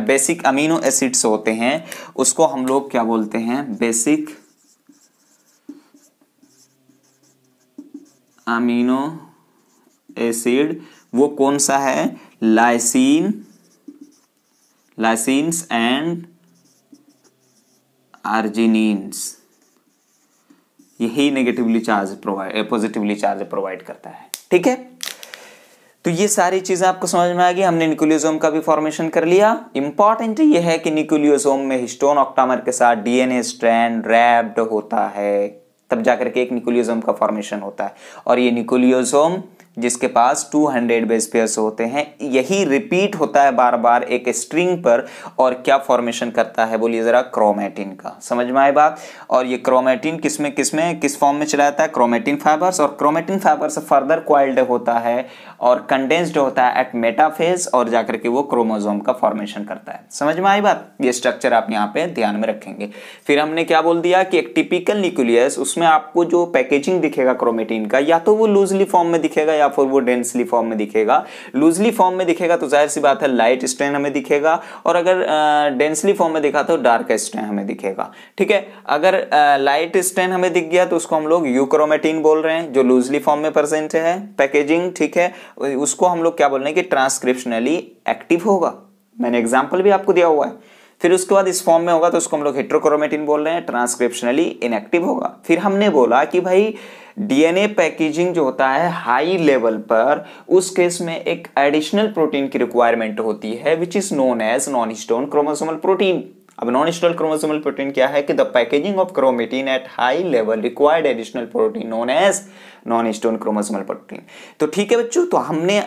बेसिक अमीनो एसिड्स होते हैं, उसको हम लोग क्या बोलते हैं, बेसिक अमीनो एसिड। वो कौन सा है, लाइसिन्स एंड आर्जिनिन्स। यही negatively charge positively charge provide करता है, ठीक है। तो ये सारी चीजें आपको समझ में आ गई। हमने न्यूक्लियोसोम का भी फॉर्मेशन कर लिया। इंपॉर्टेंट ये है कि न्यूक्लियोसोम में हिस्टोन ऑक्टामर के साथ डीएनए स्ट्रैंड रैप्ड होता है, तब जाकर के एक न्यूक्लियोसोम का फॉर्मेशन होता है। और ये न्यूक्लियोसोम जिसके पास 200 बेस पेयर्स होते हैं, यही रिपीट होता है बार बार एक स्ट्रिंग पर, और क्या फॉर्मेशन करता है, बोलिए जरा, क्रोमेटिन का। समझ में आए बात। और ये क्रोमेटिन किस फॉर्म में चला जाता है, क्रोमेटिन फाइबर्स, और क्रोमेटिन फाइबर्स फर्दर क्वाइल्ड होता है और कंडेंस्ड होता है एट मेटाफेज, और जाकर के वो क्रोमोसोम का फॉर्मेशन करता है। समझ में आई बात। ये स्ट्रक्चर आप यहाँ पे ध्यान में रखेंगे। फिर हमने क्या बोल दिया कि एक टिपिकल न्यूक्लियस, उसमें आपको जो पैकेजिंग दिखेगा क्रोमेटिन का, या तो वो लूजली फॉर्म में दिखेगा या फिर वो डेंसली फॉर्म में दिखेगा। लूजली फॉर्म में दिखेगा तो जाहिर सी बात है लाइट स्ट्रेन हमें दिखेगा, और अगर डेंसली फॉर्म में दिखा तो डार्क स्ट्रेन हमें दिखेगा, ठीक है। अगर लाइट स्ट्रेन हमें दिख गया तो उसको हम लोग यूक्रोमेटिन बोल रहे हैं, जो लूजली फॉर्म में प्रेजेंट है पैकेजिंग, ठीक है। उसको हम लोग क्या बोल रहे हैं कि ट्रांसक्रिप्शनली एक्टिव होगा। मैंने एग्जांपल भी आपको दिया हुआ है। फिर उसके बाद इस फॉर्म में होगा तो उसको हम लोग हेट्रोक्रोमेटिन बोल रहे हैं, ट्रांसक्रिप्शनली इनएक्टिव होगा। फिर हमने बोला कि भाई डीएनए पैकेजिंग जो होता है हाई लेवल पर, उस केस में एक एडिशनल प्रोटीन की रिक्वायरमेंट होती है which is known as non histone chromosomal protein. अब नॉन हिस्टोन क्रोमोसोमल प्रोटीन क्या है कि the packaging of chromatin at high level required additional protein known as non histone chromosomal protein. तो ठीक है बच्चों, तो हमने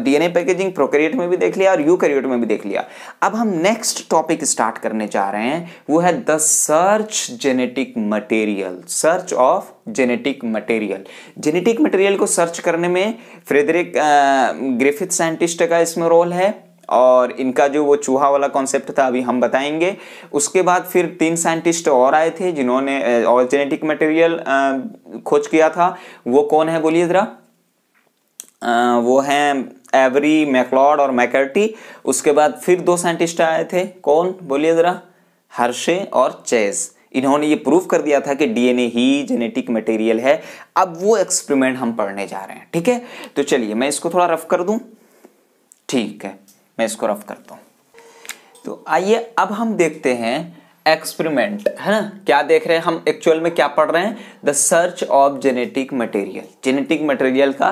डीएनए पैकेजिंग प्रोकैरियोट में भी देख लिया और यूकैरियोट में भी देख लिया। अब हम नेक्स्ट टॉपिक स्टार्ट करने जा रहे हैं, वो है the search genetic material, search of genetic material. Genetic material को सर्च करने में फ्रेडरिक ग्रिफिथ साइंटिस्ट का इसमें रोल है, और इनका जो वो चूहा वाला कॉन्सेप्ट था अभी हम बताएंगे। उसके बाद फिर 3 साइंटिस्ट और आए थे जिन्होंने और जेनेटिक मटेरियल खोज किया था। वो कौन है बोलिए जरा, वो हैं एवरी, मैकलॉड और मैकर्टी। उसके बाद फिर 2 साइंटिस्ट आए थे, कौन बोलिए जरा, हर्शे और चेज। इन्होंने ये प्रूव कर दिया था कि डीएनए ही जेनेटिक मटेरियल है। अब वो एक्सपेरिमेंट हम पढ़ने जा रहे हैं, ठीक है। तो चलिए मैं इसको थोड़ा रफ कर दूं, ठीक है, मैं इसको रफ करता हूं। तो आइए अब हम देखते हैं एक्सपेरिमेंट, है ना। क्या देख रहे हैं हम, एक्चुअल में क्या पढ़ रहे हैं, the search of genetic material, genetic material का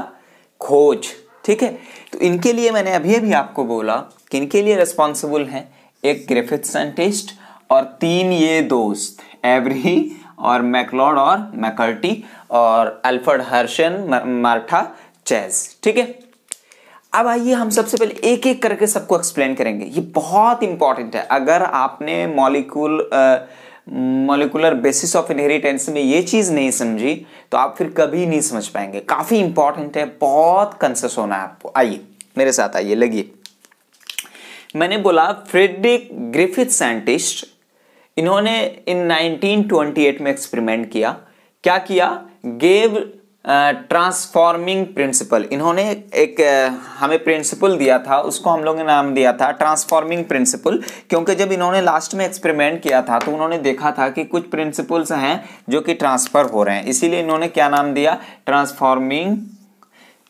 खोज, ठीक है। तो इनके लिए मैंने अभी आपको बोला कि इनके लिए रिस्पॉन्सिबल हैं एक ग्रिफिथ साइंटिस्ट और 3 ये दोस्त, एवरी और मैकलॉड और मैकर्टी और अल्फ्रेड हर्शन, मार्था चेज, ठीक है। अब आइए हम सबसे पहले एक एक करके सबको एक्सप्लेन करेंगे। ये बहुत इंपॉर्टेंट है। अगर आपने मॉलिक्यूलर बेसिस ऑफ इनहेरिटेंस में ये चीज नहीं समझी तो आप फिर कभी नहीं समझ पाएंगे। काफी इंपॉर्टेंट है, बहुत कंसेस होना है आपको। आइए मेरे साथ आइए, लगिए। मैंने बोला फ्रेडरिक ग्रिफिथ साइंटिस्ट, इन्होंने इन 1928 में एक्सपेरिमेंट किया। क्या किया? Gave transforming principle. इन्होंने एक हमें प्रिंसिपल दिया था, उसको हम लोगों ने नाम दिया था ट्रांसफॉर्मिंग प्रिंसिपल, क्योंकि जब इन्होंने लास्ट में एक्सपेरिमेंट किया था तो उन्होंने देखा था कि कुछ प्रिंसिपल्स हैं जो कि ट्रांसफर हो रहे हैं, इसीलिए इन्होंने क्या नाम दिया? Transforming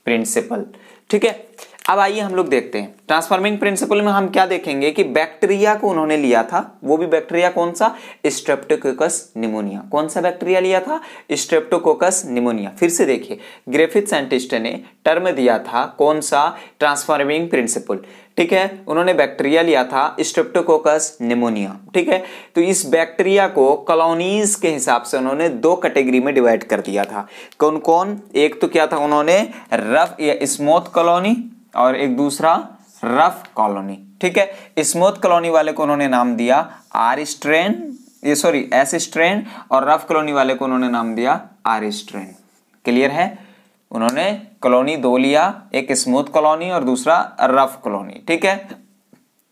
principal. ठीक है, अब आइए हम लोग देखते हैं ट्रांसफॉर्मिंग प्रिंसिपल में हम क्या देखेंगे कि बैक्टीरिया को उन्होंने लिया था, वो भी बैक्टीरिया कौन सा? Streptococcus pneumonia. कौन सा बैक्टीरिया लिया था? Streptococcus pneumonia. फिर से देखिए, ग्रिफिथ साइंटिस्ट ने टर्म दिया था कौन सा? Transforming principle. ठीक है, उन्होंने बैक्टीरिया लिया था स्ट्रेप्टोकोकस निमोनिया। ठीक है, तो इस बैक्टीरिया को कॉलोनीज के हिसाब से उन्होंने दो कैटेगरी में डिवाइड कर दिया था। कौन कौन? एक तो क्या था, उन्होंने रफ या स्मूथ कॉलोनी और एक दूसरा रफ कॉलोनी। ठीक है, स्मूथ कॉलोनी वाले को उन्होंने नाम दिया आर स्ट्रेन, ये सॉरी एस स्ट्रेन, और रफ कॉलोनी वाले को उन्होंने नाम दिया आर स्ट्रेन। क्लियर है? उन्होंने कॉलोनी दो लिया, एक स्मूथ कॉलोनी और दूसरा रफ कॉलोनी। ठीक है,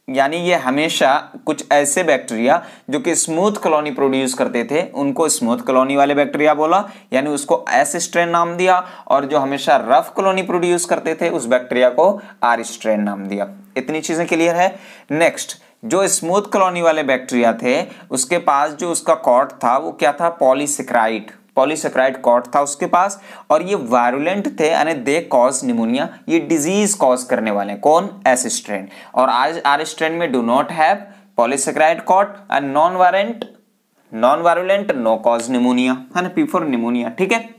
यानी ये हमेशा कुछ ऐसे बैक्टीरिया जो कि स्मूथ कॉलोनी प्रोड्यूस करते थे उनको स्मूथ कॉलोनी वाले बैक्टीरिया बोला, यानी उसको एस स्ट्रेन नाम दिया, और जो हमेशा रफ कॉलोनी प्रोड्यूस करते थे उस बैक्टीरिया को आर स्ट्रेन नाम दिया। इतनी चीजें क्लियर है? नेक्स्ट, जो स्मूथ कॉलोनी वाले बैक्टीरिया थे उसके पास जो उसका कॉर्ड था वो क्या था? पॉलीसेक्राइड। पॉलीसेक्राइड कॉर्ड था उसके पास, और ये वायरुलेंट थे, यानी दे कॉज निमोनिया, ये डिजीज कॉज करने वाले। कौन? S strain. और आज आर स्ट्रेन में do not have polysaccharide coat and non virulent, no cause pneumonia, है ना, पी फॉर निमोनिया। ठीक है,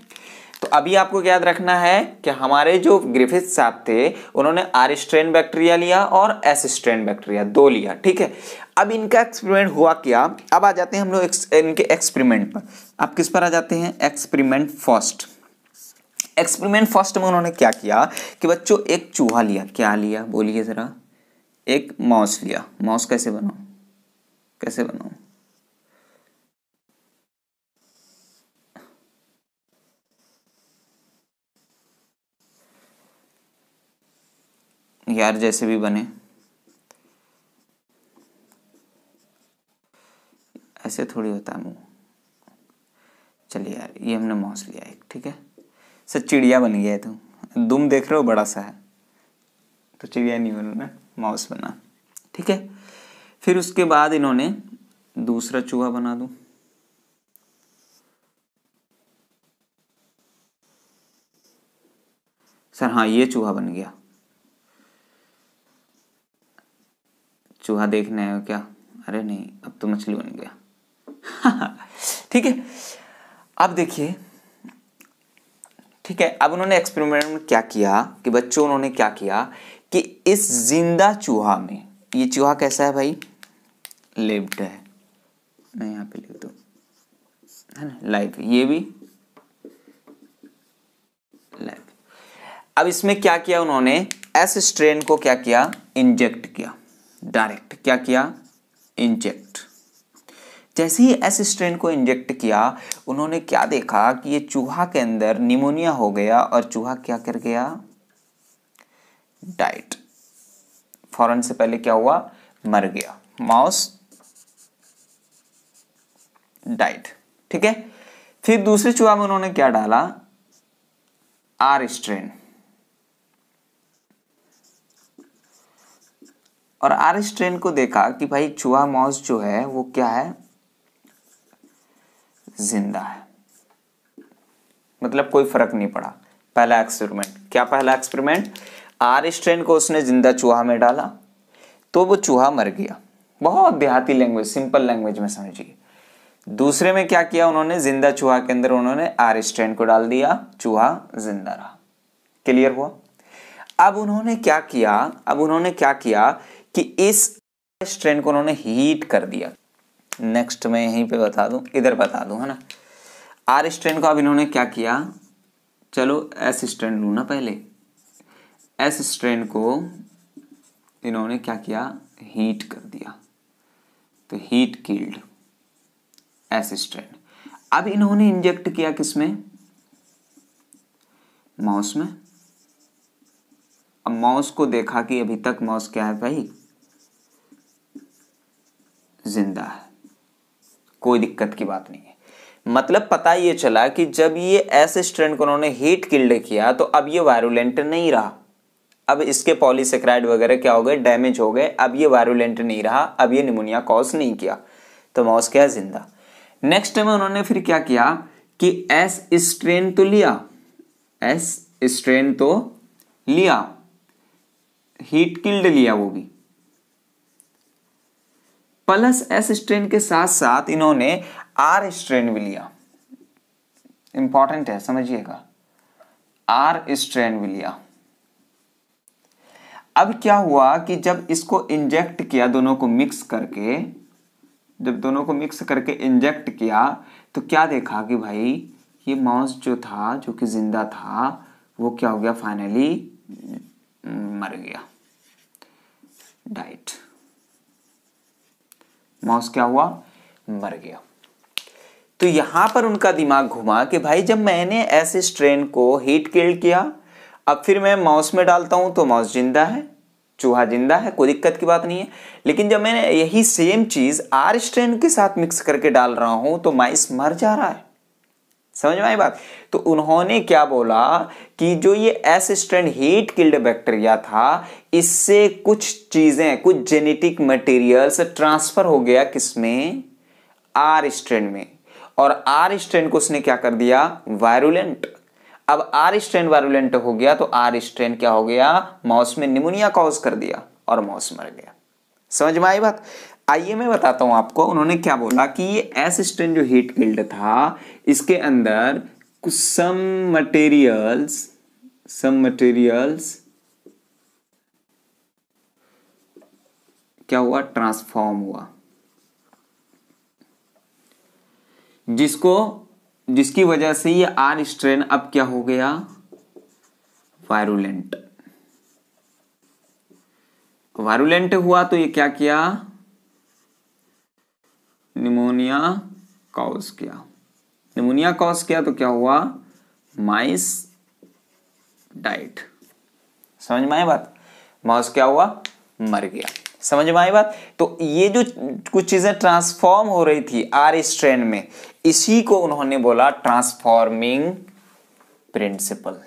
तो अभी आपको याद रखना है कि हमारे जो ग्रिफिथ साहब थे उन्होंने आर स्ट्रेन बैक्टीरिया लिया और एस स्ट्रेन बैक्टीरिया दो लिया। ठीक है, अब इनका एक्सपेरिमेंट हुआ क्या? अब आ जाते हैं हम लोग इनके एक्सपेरिमेंट पर। आप किस पर आ जाते हैं? Experiment first. एक्सपेरिमेंट फर्स्ट में उन्होंने क्या किया कि बच्चों एक चूहा लिया। क्या लिया? बोलिए जरा। एक माउस लिया। माउस कैसे बनाओ? कैसे बनाओ? यार जैसे भी बने, ऐसे थोड़ी होता है मुंह। चलिए यार, ये हमने माउस लिया एक। ठीक है, सर चिड़िया बन गया है। तो दुम देख रहे हो बड़ा सा है, तो चिड़िया नहीं बना ना, माउस बना। ठीक है, फिर उसके बाद इन्होंने दूसरा चूहा बना दूं। सर हाँ, ये चूहा बन गया। चूहा देखने आए हो क्या? अरे नहीं, अब तो मछली बन गया। ठीक है, अब देखिए। ठीक है, अब उन्होंने एक्सपेरिमेंट में क्या किया कि बच्चों उन्होंने क्या किया कि इस जिंदा चूहा में, ये चूहा कैसा है भाई? लिव्ड है। मैं यहाँ पे लिख दूं, है ना, लाइव। ये भी लाइव। अब इसमें क्या किया उन्होंने? एस स्ट्रेन को क्या किया? इंजेक्ट किया डायरेक्ट। क्या किया? इंजेक्ट। जैसे ही एस स्ट्रेन को इंजेक्ट किया उन्होंने क्या देखा कि ये चूहा के अंदर निमोनिया हो गया, और चूहा क्या कर गया? डाइट। फौरन से पहले क्या हुआ? मर गया। Mouse diet. ठीक है, फिर दूसरे चूहा में उन्होंने क्या डाला? R strain. और आर स्ट्रेन को देखा कि भाई चूहा माउस जो है वो क्या है? जिंदा है। मतलब कोई फर्क नहीं पड़ा। पहला एक्सपेरिमेंट क्या? पहला एक्सपेरिमेंट आर स्ट्रेन को उसने जिंदा चूहा में डाला तो वो चूहा मर गया। बहुत देहाती लैंग्वेज, सिंपल लैंग्वेज में समझिए। दूसरे में क्या किया उन्होंने? जिंदा चूहा के अंदर उन्होंने आर स्ट्रेन को डाल दिया, चूहा जिंदा रहा। क्लियर हुआ? अब उन्होंने क्या किया? अब उन्होंने क्या किया कि इस स्ट्रेन को उन्होंने हीट कर दिया। नेक्स्ट मैं यहीं पे बता दूं, इधर बता दूं, है ना। आर स्ट्रेन को अब इन्होंने क्या किया? चलो एस स्ट्रेन लू ना पहले। एस स्ट्रेन को इन्होंने क्या किया? हीट कर दिया। तो हीट किल्ड। S strain. अब इन्होंने इंजेक्ट किया किसमें, माउस में। अब माउस को देखा कि अभी तक माउस क्या है भाई, जिंदा है, कोई दिक्कत की बात नहीं है। मतलब पता ये चला कि जब ये एस स्ट्रेन को उन्होंने हीट किल्ड किया तो अब ये वायरुलेंट नहीं रहा, अब इसके पॉलीसेक्राइड वगैरह क्या हो गए, डैमेज हो गए, अब ये वायरुलेंट नहीं रहा, अब ये निमोनिया कॉज नहीं किया, तो माउस क्या है, जिंदा। नेक्स्ट में उन्होंने फिर क्या किया कि एस स्ट्रेन तो लिया, एस स्ट्रेन तो लिया, हीट किल्ड लिया वो भी, प्लस एस स्ट्रेन के साथ साथ इन्होंने आर स्ट्रेन भी लिया। इंपॉर्टेंट है, समझिएगा, आर स्ट्रेन भी लिया। अब क्या हुआ कि जब इसको इंजेक्ट किया, दोनों को मिक्स करके, जब दोनों को मिक्स करके इंजेक्ट किया तो क्या देखा कि भाई ये माउस जो था, जो कि जिंदा था, वो क्या हो गया, फाइनली मर गया, डाइट। माउस क्या हुआ, मर गया। तो यहां पर उनका दिमाग घुमा कि भाई जब मैंने ऐसे स्ट्रेन को हीट किल्ड किया, अब फिर मैं माउस में डालता हूं तो माउस जिंदा है, चूहा जिंदा है, कोई दिक्कत की बात नहीं है। लेकिन जब मैंने यही सेम चीज आर स्ट्रेन के साथ मिक्स करके डाल रहा हूं तो माइस मर जा रहा है। समझ में आई बात। तो उन्होंने क्या बोला कि जो ये S strain heat killed bacteria था, इससे कुछ चीजें, कुछ जेनेटिक मटेरियल्स ट्रांसफर हो गया किसमें, आर स्ट्रेन में, और आर स्ट्रेन को उसने क्या कर दिया, वायरुलेंट। अब आर स्ट्रेन वायरुलेंट हो गया तो आर स्ट्रेन क्या हो गया, माउस में निमोनिया कॉज कर दिया और माउस मर गया। समझ में आई बात। आइए मैं बताता हूं आपको, उन्होंने क्या बोला कि ये एस स्ट्रेन जो हीट किल्ड था, इसके अंदर कुछ सम मटेरियल्स क्या हुआ, ट्रांसफॉर्म हुआ, जिसकी वजह से ये आर स्ट्रेन अब क्या हो गया, वायरुलेंट। वायरुलेंट हुआ तो ये क्या किया, निमोनिया कॉज किया। निमोनिया कॉज किया तो क्या हुआ, माइस डाइड। समझ में आई बात, माउस क्या हुआ, मर गया। समझ में आई बात। तो ये जो कुछ चीजें ट्रांसफॉर्म हो रही थी आर स्ट्रेन में, इसी को उन्होंने बोला ट्रांसफॉर्मिंग प्रिंसिपल।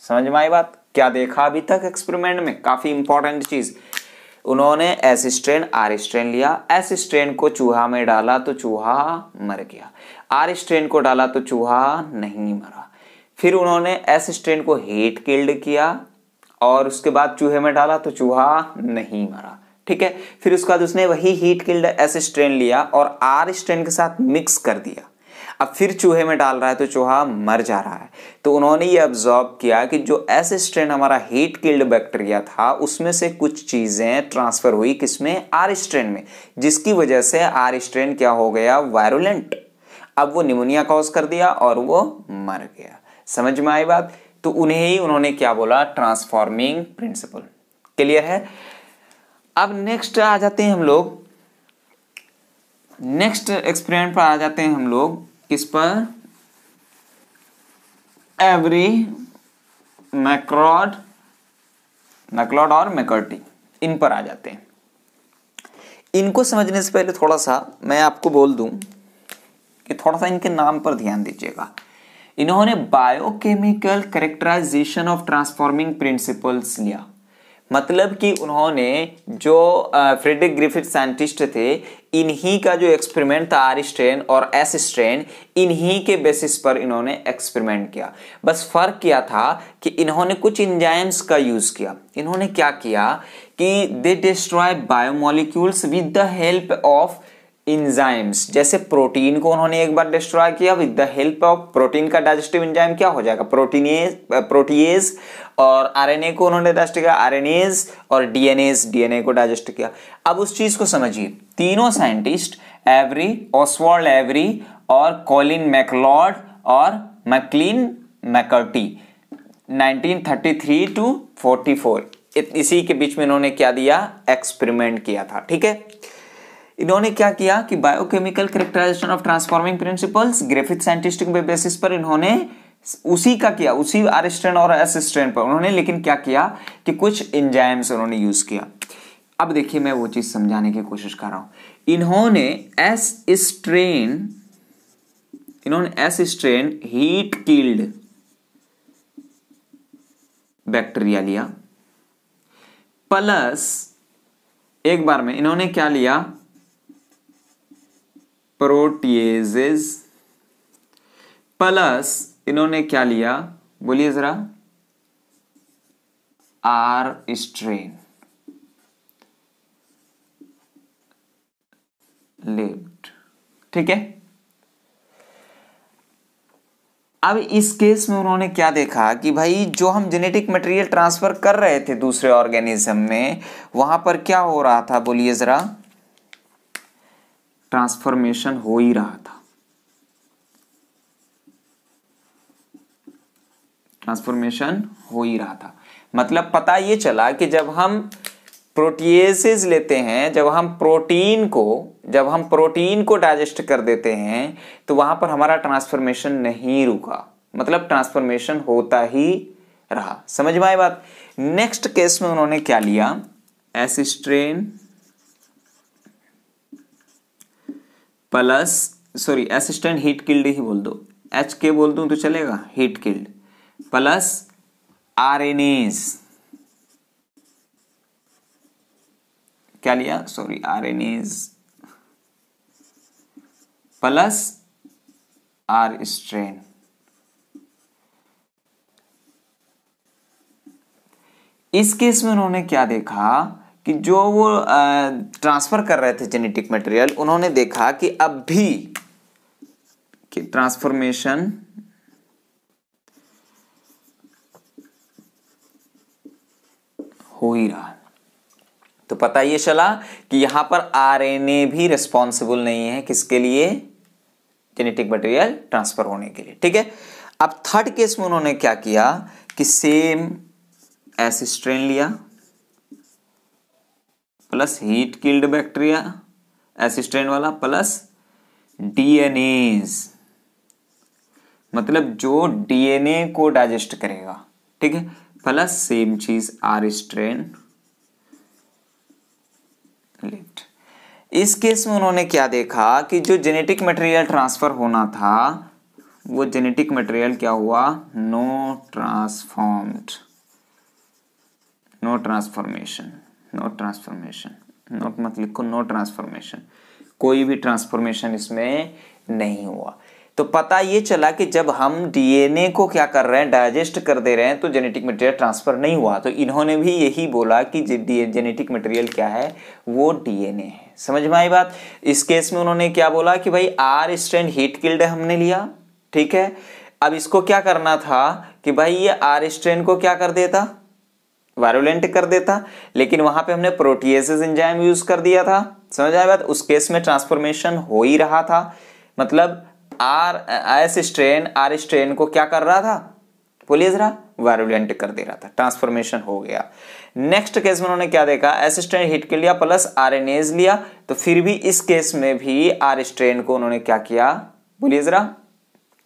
समझ में आई बात। क्या देखा अभी तक एक्सपेरिमेंट में, काफी इंपॉर्टेंट चीज। उन्होंने एस स्ट्रेन आर स्ट्रेन लिया, एस स्ट्रेन को चूहा में डाला तो चूहा मर गया, आर स्ट्रेन को डाला तो चूहा नहीं मरा। फिर उन्होंने एस स्ट्रेन को हीट किल्ड किया और उसके बाद चूहे में डाला तो चूहा नहीं मरा, ठीक है। फिर उसके बाद उसने वही हीट किल्ड एस स्ट्रेन लिया और आर स्ट्रेन के साथ मिक्स कर दिया। अब फिर चूहे में डाल रहा है तो चूहा मर जा रहा है। तो उन्होंने ये ऑब्जर्व किया कि जो एस स्ट्रेन हमारा हीट किल्ड बैक्टीरिया था, उसमें से कुछ चीजें ट्रांसफर हुई किसमें, आर स्ट्रेन में, जिसकी वजह से आर स्ट्रेन क्या हो गया, वायरुलेंट। अब वो निमोनिया कॉज कर दिया और वो मर गया। समझ में आई बात। तो उन्होंने क्या बोला, ट्रांसफॉर्मिंग प्रिंसिपल। क्लियर है। अब नेक्स्ट आ जाते हैं हम लोग, नेक्स्ट एक्सपेरिमेंट पर आ जाते हैं हम लोग, किस पर, एवरी मैक्लॉड और मैकर्टी, इन पर आ जाते हैं। इनको समझने से पहले थोड़ा सा मैं आपको बोल दूं कि थोड़ा सा इनके नाम पर ध्यान दीजिएगा। इन्होंने biochemical characterization of transforming principles लिया। मतलब कि उन्होंने जो फ्रेडरिक ग्रिफिथ साइंटिस्ट थे, इन्हीं का जो एक्सपेरिमेंट था आर स्ट्रेन और एस स्ट्रेन, इन्हीं के बेसिस पर इन्होंने एक्सपेरिमेंट किया। बस फर्क किया था कि इन्होंने कुछ एंजाइम्स का यूज किया। इन्होंने क्या किया कि दे destroy biomolecules with the help of enzymes. जैसे प्रोटीन को उन्होंने एक बार डिस्ट्रॉय किया with the help of protein का डाइजेस्टिव एंजाइम क्या हो जाएगा, प्रोटीएज। और आरएनए को उन्होंने डाइजेस्ट किया, आरएनएज, और डीएनए को डाइजेस्ट किया। अब उस चीज को समझिए, तीनों साइंटिस्ट एवरी, ऑसवाल्ड एवरी और कॉलिन मैकलॉड और मैकलिन मैकर्टी 1933 to 44 इसी के बीच में इन्होंने क्या दिया, एक्सपेरिमेंट किया था। ठीक है। इन्होंने क्या किया कि biochemical characterization of transforming principles Griffith scientistic basis पर इन्होंने उसी का किया, उसी आर स्ट्रैंड और एस स्ट्रैंड पर उन्होंने, लेकिन क्या किया कि कुछ एंजाइम्स उन्होंने यूज किया। अब देखिए मैं वो चीज समझाने की कोशिश कर रहा हूं। इन्होंने S strain heat killed bacteria लिया, प्लस एक बार में इन्होंने क्या लिया, प्रोटीएजेस, प्लस इन्होंने क्या लिया, बोलिए जरा, आर स्ट्रेन लिव्ड। ठीक है, अब इस केस में उन्होंने क्या देखा कि भाई जो हम जेनेटिक मटेरियल ट्रांसफर कर रहे थे दूसरे ऑर्गेनिज्म में, वहां पर क्या हो रहा था, बोलिए जरा, ट्रांसफॉर्मेशन हो ही रहा था। ट्रांसफॉर्मेशन हो ही रहा था, मतलब पता ये चला कि जब हम प्रोटीएसेस लेते हैं, जब हम प्रोटीन को डाइजेस्ट कर देते हैं, तो वहां पर हमारा ट्रांसफॉर्मेशन नहीं रुका, मतलब ट्रांसफॉर्मेशन होता ही रहा। समझ में आई बात। नेक्स्ट केस में उन्होंने क्या लिया, S strain plus, sorry S strain heat killed ही बोल दो, एच के बोल दूं तो चलेगा, हीट किल्ड प्लस आरएनएज, क्या लिया, sorry RNase plus R strain. इस केस में उन्होंने क्या देखा कि जो वो ट्रांसफर कर रहे थे जेनेटिक मटेरियल, उन्होंने देखा कि अब भी कि ट्रांसफॉर्मेशन हो ही रहा। तो पता ये चला कि यहां पर आरएनए भी रिस्पॉन्सिबल नहीं है किसके लिए, जेनेटिक मटेरियल ट्रांसफर होने के लिए। ठीक है, अब थर्ड केस में उन्होंने क्या किया कि सेम एस स्ट्रेन लिया plus heat killed bacteria, S strain वाला, प्लस डीएनएज, मतलब जो डीएनए को डाइजेस्ट करेगा। ठीक है, प्लस सेम चीज आर स्ट्रेन लिव्ड। इस केस में उन्होंने क्या देखा कि जो जेनेटिक मटेरियल ट्रांसफर होना था, वो जेनेटिक मटेरियल क्या हुआ, no transformed, no transformation, no transformation, note मत लिखो, नो ट्रांसफॉर्मेशन, कोई भी ट्रांसफॉर्मेशन इसमें नहीं हुआ। तो पता ये चला कि जब हम डीएनए को क्या कर रहे हैं, डाइजेस्ट कर दे रहे हैं, तो जेनेटिक मटेरियल ट्रांसफर नहीं हुआ। तो इन्होंने भी यही बोला कि जेनेटिक मटेरियल क्या है, वो डीएनए है। समझ में आई बात। इस केस में उन्होंने क्या बोला कि भाई आर स्ट्रैंड हीट किल्ड हमने लिया। ठीक है, अब इसको क्या करना था कि भाई ये आर स्ट्रैंड को क्या कर देता, वायरुलेंट कर देता, लेकिन वहां पे हमने प्रोटीएसेस एंजाइम यूज कर दिया था। समझ आया बात। उस केस में ट्रांसफॉर्मेशन हो ही रहा था, मतलब आर स्ट्रेन को क्या कर रहा था, बोलिए जरा, वायरुलेंट कर दे रहा था, ट्रांसफॉर्मेशन हो गया। नेक्स्ट केस में उन्होंने क्या देखा, एस स्ट्रेन हीट के लिया प्लस आरएनएज लिया, तो फिर भी इस केस में भी आर स्ट्रेन को उन्होंने क्या किया, बोलिए जरा,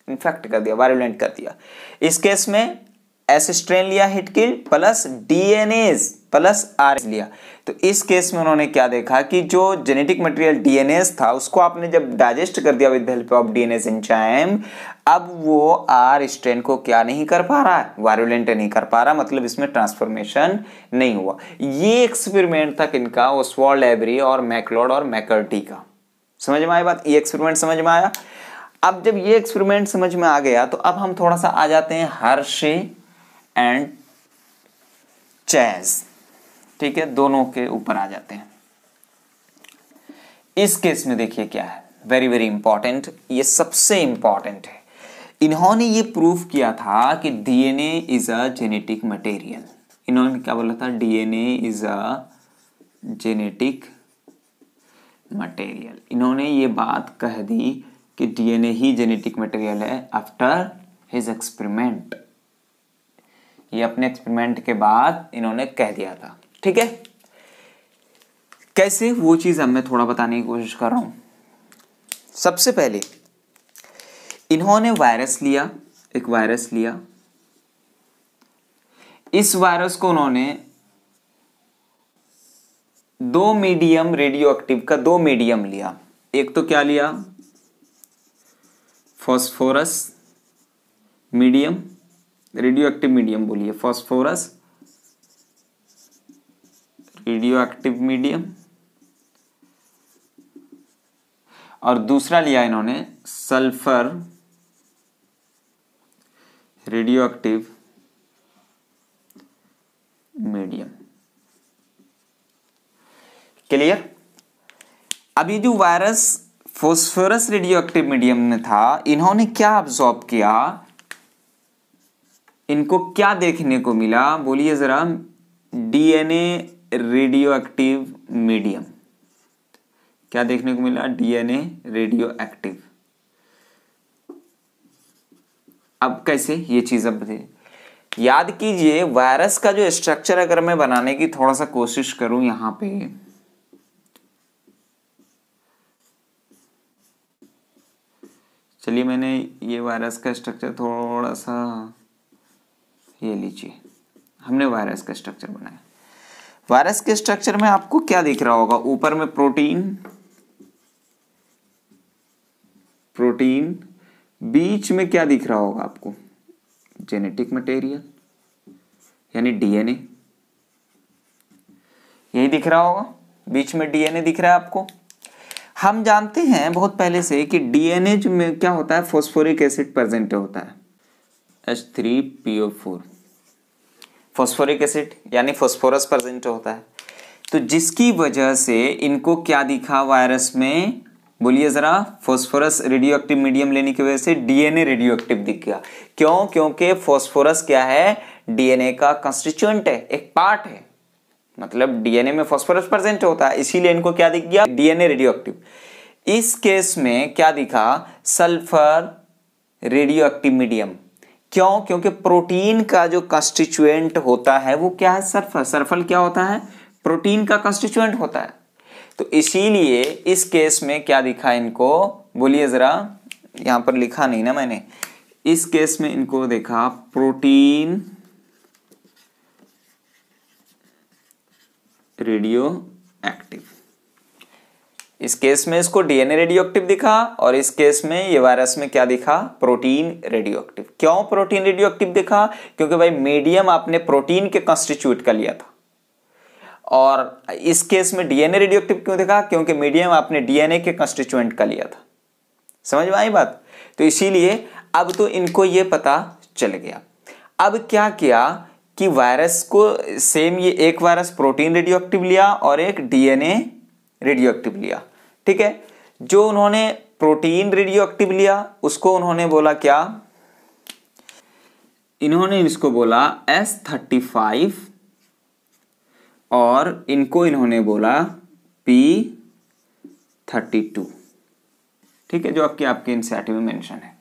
इन्फेक्ट कर दिया, वायरुलेंट कर दिया। इस केस में एस स्ट्रेन लिया heat kill plus DNase plus R लिया। तो इस केस में उन्होंने क्या देखा कि जो जेनेटिक मटेरियल डीएनएज था, उसको आपने जब डाइजेस्ट कर दिया with the help of DNAs enzyme, अब वो आर स्ट्रेन को क्या नहीं कर पा रहा है, वायरुलेंट नहीं कर पा रहा, मतलब इसमें ट्रांसफॉर्मेशन नहीं हुआ। ये एक्सपेरिमेंट था किनका, ओसवाल्ड एवरी और मैकलॉड और मैकर्टी का। समझ में आया बात, ये एक्सपेरिमेंट समझ में आया। अब जब ये एक्सपेरिमेंट समझ में आ गया, तो अब हम थोड़ा सा आ जाते हैं हर्शे एंड चैज। ठीक है, दोनों के ऊपर आ जाते हैं। इस केस में देखिए क्या है, वेरी वेरी इंपॉर्टेंट, ये सबसे इंपॉर्टेंट है। इन्होंने ये प्रूव किया था कि DNA is a genetic material. इन्होंने क्या बोला था, DNA is a genetic material. इन्होंने ये बात कह दी कि डीएनए ही जेनेटिक मटेरियल है आफ्टर हिज एक्सपेरिमेंट। ये अपने एक्सपेरिमेंट के बाद इन्होंने कह दिया था। ठीक है, कैसे, वो चीज अब मैं थोड़ा बताने की कोशिश कर रहा हूं। सबसे पहले इन्होंने वायरस लिया, एक वायरस लिया, इस वायरस को उन्होंने दो मीडियम रेडियो एक्टिव का, दो मीडियम लिया। एक तो क्या लिया, phosphorus medium, radio active medium बोलिए, फॉस्फोरस रेडियो एक्टिव मीडियम, और दूसरा लिया इन्होंने sulphur radio active medium. Clear? अब ये जो virus phosphorus radio active medium में था, इन्होंने क्या अब्सॉर्ब किया, इनको क्या देखने को मिला, बोलिए जरा, डीएनए रेडियो एक्टिव मीडियम। क्या देखने को मिला, डीएनए रेडियो एक्टिव। अब कैसे ये चीज, अब याद कीजिए, वायरस का जो स्ट्रक्चर अगर मैं बनाने की थोड़ा सा कोशिश करूं यहां पे, चलिए मैंने ये वायरस का स्ट्रक्चर थोड़ा सा, ये लीजिए, हमने वायरस का स्ट्रक्चर बनाया। वायरस के स्ट्रक्चर में आपको क्या दिख रहा होगा, ऊपर में प्रोटीन, प्रोटीन, बीच में क्या दिख रहा होगा आपको, जेनेटिक मटेरियल यानी डीएनए, यही दिख रहा होगा, बीच में डीएनए दिख रहा है आपको। हम जानते हैं बहुत पहले से कि डीएनए में क्या होता है, फॉस्फोरिक एसिड प्रेजेंट होता है, H3PO4, फॉस्फोरिक एसिड यानी फॉस्फोरस प्रेजेंट होता है। तो जिसकी वजह से इनको क्या दिखा वायरस में, बोलिए जरा, फॉस्फोरस रेडियो एक्टिव मीडियम लेने की वजह से डीएनए रेडियो एक्टिव दिख गया। क्यों? क्योंकि फॉस्फोरस क्या है, डीएनए का कंस्टिट्यूएंट है, एक पार्ट है, मतलब डीएनए में फॉस्फोरस प्रेजेंट होता है, इसीलिए इनको क्या दिख गया, डीएनए रेडियो एक्टिव। इस केस में क्या दिखा, सल्फर रेडियो एक्टिव मीडियम। क्यों? क्योंकि प्रोटीन का जो कंस्टिट्यूएंट होता है वो क्या है, सल्फर। सल्फर क्या होता है, प्रोटीन का कंस्टिट्यूएंट होता है। तो इसीलिए इस केस में क्या दिखा इनको, बोलिए जरा, यहां पर लिखा नहीं ना मैंने, इस केस में इनको देखा प्रोटीन रेडियो एक्टिव। इस केस में इसको डीएनए रेडियो एक्टिव दिखा, और इस केस में ये वायरस में क्या दिखा, प्रोटीन रेडियो एक्टिव। क्यों प्रोटीन रेडियो एक्टिव दिखा? क्योंकि भाई मीडियम आपने प्रोटीन के कंस्टिट्यूट का लिया था। और इस केस में डीएनए रेडियो एक्टिव क्यों दिखा? क्योंकि मीडियम आपने डीएनए के कंस्टिट्यूएंट का लिया था। समझ में आई बात? तो इसीलिए अब तो इनको ये पता चल गया। अब क्या किया कि वायरस को सेम, ये एक वायरस प्रोटीन रेडियो एक्टिव लिया और एक डीएनए रेडियो एक्टिव लिया, ठीक है। जो उन्होंने प्रोटीन रेडियो एक्टिव लिया उसको उन्होंने बोला क्या, इन्होंने इसको बोला S35 और इनको इन्होंने बोला P32, ठीक है, जो आपके एनसीईआरटी में मेंशन है।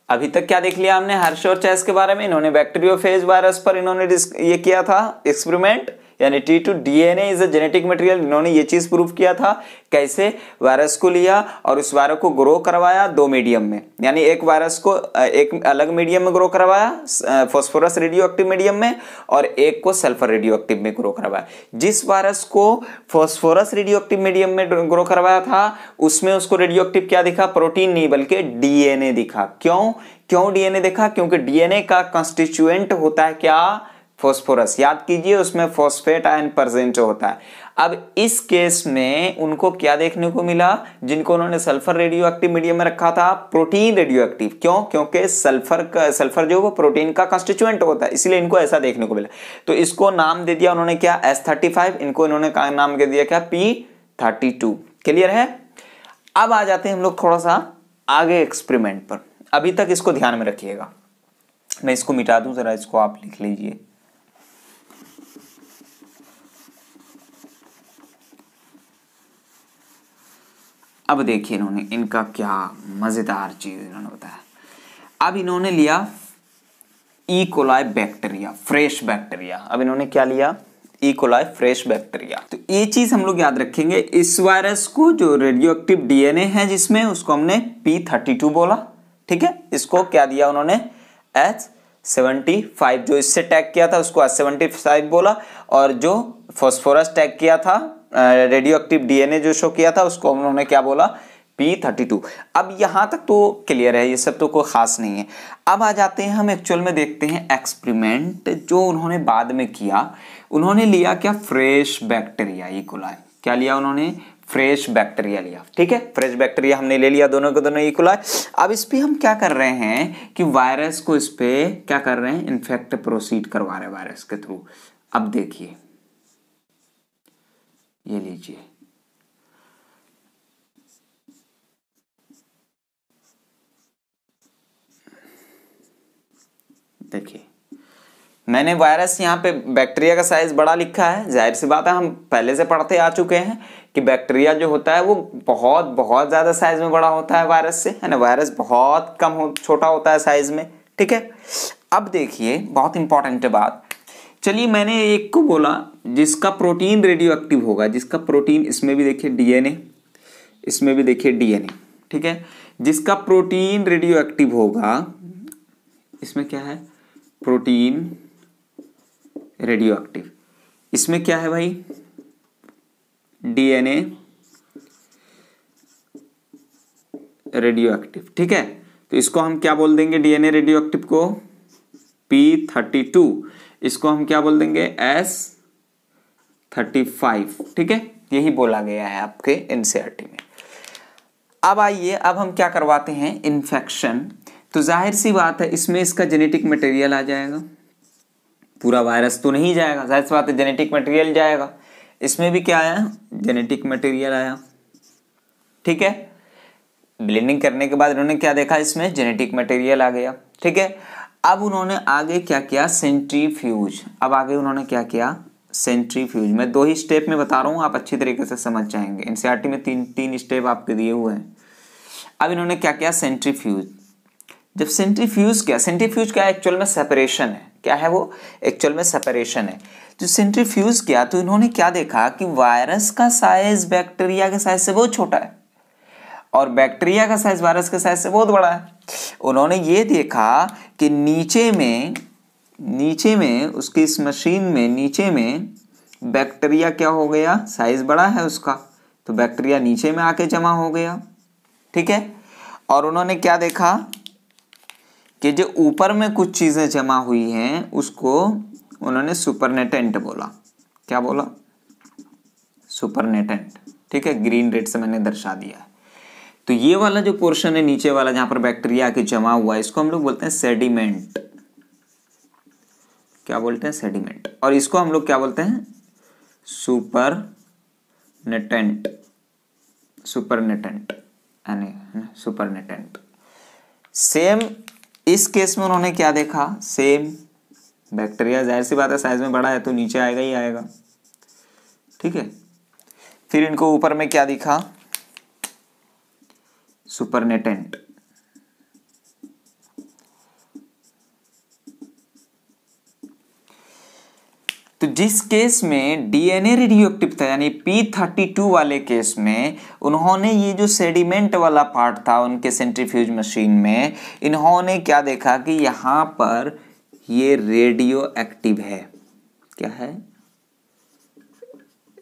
अभी तक क्या देख लिया हमने हर्ष और चैस के बारे में। इन्होंने बैक्टीरियोफेज वायरस पर इन्होंने ये किया था एक्सपेरिमेंट, यानी T2 DNA is a genetic material. इन्होंने ये चीज प्रूव किया था। कैसे? वायरस को लिया और उस वायरस को ग्रो करवाया दो मीडियम में, यानी एक वायरस को एक अलग मीडियम में ग्रो करवाया फॉस्फोरस रेडियो एक्टिव मीडियम में, और एक को सल्फर रेडियो एक्टिव में ग्रो करवाया। जिस वायरस को फॉस्फोरस रेडियो एक्टिव मीडियम में ग्रो करवाया था उसमें उसको रेडियो एक्टिव क्या दिखा, प्रोटीन नहीं बल्कि डीएनए दिखा। क्यों डीएनए दिखा? क्योंकि डीएनए का कंस्टिट्यूएंट होता है क्या, फॉस्फोरस। याद कीजिए उसमें फॉस्फेट आयन प्रेजेंट होता है। अब इस केस में उनको क्या देखने को मिला, जिनको उन्होंने सल्फर रेडियो एक्टिव मीडियम में रखा था, प्रोटीन रेडियो एक्टिव। क्यों? क्योंकि सल्फर जो वो प्रोटीन का कंस्टिट्यूएंट होता है, इसलिए इनको ऐसा देखने को मिला। तो इसको नाम दे दिया उन्होंने क्या, S35। इनको इन्होंने नाम दे दिया क्या, P32। क्लियर है? अब आ जाते हैं हम लोग थोड़ा सा आगे एक्सपेरिमेंट पर। अभी तक इसको ध्यान में रखिएगा। मैं इसको मिटा दूं जरा, इसको आप लिख लीजिए। अब देखिए इन्होंने इनका क्या मजेदार चीज इन्होंने बताया। अब इन्होंने लिया E coli bacteria, fresh bacteria. अब इन्होंने क्या लिया, इकोलाई फ्रेश बैक्टीरिया। तो ये चीज हम लोग याद रखेंगे। इस वायरस को जो रेडियो एक्टिव डीएनए है जिसमें, उसको हमने P32 बोला, ठीक है। इसको क्या दिया उन्होंने, H75, जो इससे टैग किया था उसको H75 बोला, और जो फास्फोरस टैग किया था, रेडियो एक्टिव डीएनए जो शो किया था, उसको उन्होंने क्या बोला, P32। अब यहां तक तो क्लियर है, ये सब तो कोई खास नहीं है। अब आ जाते हैं हम एक्चुअल में देखते हैं एक्सपेरिमेंट जो उन्होंने बाद में किया। उन्होंने लिया क्या, फ्रेश बैक्टीरिया इकोलाई। क्या लिया उन्होंने, फ्रेश बैक्टीरिया लिया, ठीक है। फ्रेश बैक्टीरिया हमने ले लिया, दोनों के दोनों इकोलाई। अब इस पे हम क्या कर रहे हैं कि वायरस को इस पे क्या कर रहे हैं, इन्फेक्ट प्रोसीड करवा रहे हैं वायरस के थ्रू। अब देखिए, ये लीजिए, देखिए मैंने वायरस यहाँ पे बैक्टीरिया का साइज बड़ा लिखा है। जाहिर सी बात है, हम पहले से पढ़ते आ चुके हैं कि बैक्टीरिया जो होता है वो बहुत बहुत ज्यादा साइज में बड़ा होता है वायरस से, है ना। वायरस बहुत कम छोटा होता है साइज में, ठीक है। अब देखिए बहुत इंपॉर्टेंट बात, चलिए मैंने एक को बोला जिसका प्रोटीन रेडियो एक्टिव होगा, जिसका प्रोटीन, इसमें भी देखिए डीएनए, इसमें भी देखिए डीएनए, ठीक है। जिसका प्रोटीन रेडियो एक्टिव होगा, इसमें क्या है, प्रोटीन रेडियो एक्टिव, इसमें क्या है भाई, डीएनए रेडियो एक्टिव, ठीक है। तो इसको हम क्या बोल देंगे, डीएनए रेडियो एक्टिव को P32, इसको हम क्या बोल देंगे, S35, ठीक है। यही बोला गया है आपके एनसीईआरटी में। अब आइए, अब हम क्या करवाते हैं, इन्फेक्शन। तो जाहिर सी बात है इसमें इसका जेनेटिक मटेरियल आ जाएगा, पूरा वायरस तो नहीं जाएगा, जाहिर सी बात है जेनेटिक मटेरियल जाएगा। इसमें भी क्या आया, जेनेटिक मटेरियल आया, ठीक है। ब्लेंडिंग करने के बाद इन्होंने क्या देखा, इसमें जेनेटिक मटेरियल आ गया, ठीक है। अब उन्होंने आगे क्या किया, सेंट्रीफ्यूज। अब आगे उन्होंने क्या किया, सेंट्रीफ्यूज। मैं 2 ही स्टेप में बता रहा हूं, आप अच्छी तरीके से समझ जाएंगे। एनसीईआरटी में 3 स्टेप आपके दिए हुए हैं। अब इन्होंने क्या किया, सेंट्रीफ्यूज। जब सेंट्रीफ्यूज किया, सेंट्रीफ्यूज क्या है, एक्चुअल में सेपरेशन है। क्या है वो, एक्चुअल में सेपरेशन है। जो सेंट्रीफ्यूज किया तो इन्होंने क्या देखा कि वायरस का साइज बैक्टीरिया के साइज से बहुत छोटा है और बैक्टीरिया का साइज वायरस के साइज से बहुत बड़ा है। उन्होंने ये देखा कि नीचे में उसकी इस मशीन में नीचे में बैक्टीरिया क्या हो गया, साइज बड़ा है उसका, तो बैक्टीरिया नीचे में आके जमा हो गया, ठीक है। और उन्होंने क्या देखा कि जो ऊपर में कुछ चीजें जमा हुई हैं उसको उन्होंने सुपरनेटेंट बोला। क्या बोला, सुपरनेटेंट, ठीक है। ग्रीन रेड से मैंने दर्शा दिया है। तो ये वाला जो पोर्शन है नीचे वाला जहां पर बैक्टीरिया आके जमा हुआ है, इसको हम लोग बोलते हैं सेडिमेंट। क्या बोलते हैं, सेडिमेंट। और इसको हम लोग क्या बोलते हैं, सुपरनेटेंट, सुपरनेटेंट, सुपरनेटेंट। सेम इस केस में उन्होंने क्या देखा, सेम बैक्टीरिया जाहिर सी बात है साइज में बड़ा है तो नीचे आएगा ही आएगा, ठीक है। फिर इनको ऊपर में क्या दिखा, सुपरनेटेंट। तो जिस केस में डीएनए रेडियोएक्टिव था यानी P32 वाले केस में उन्होंने ये जो सेडिमेंट वाला पार्ट था उनके सेंट्रीफ्यूज मशीन में, इन्होंने क्या देखा कि यहां पर ये रेडियो एक्टिव है। क्या है,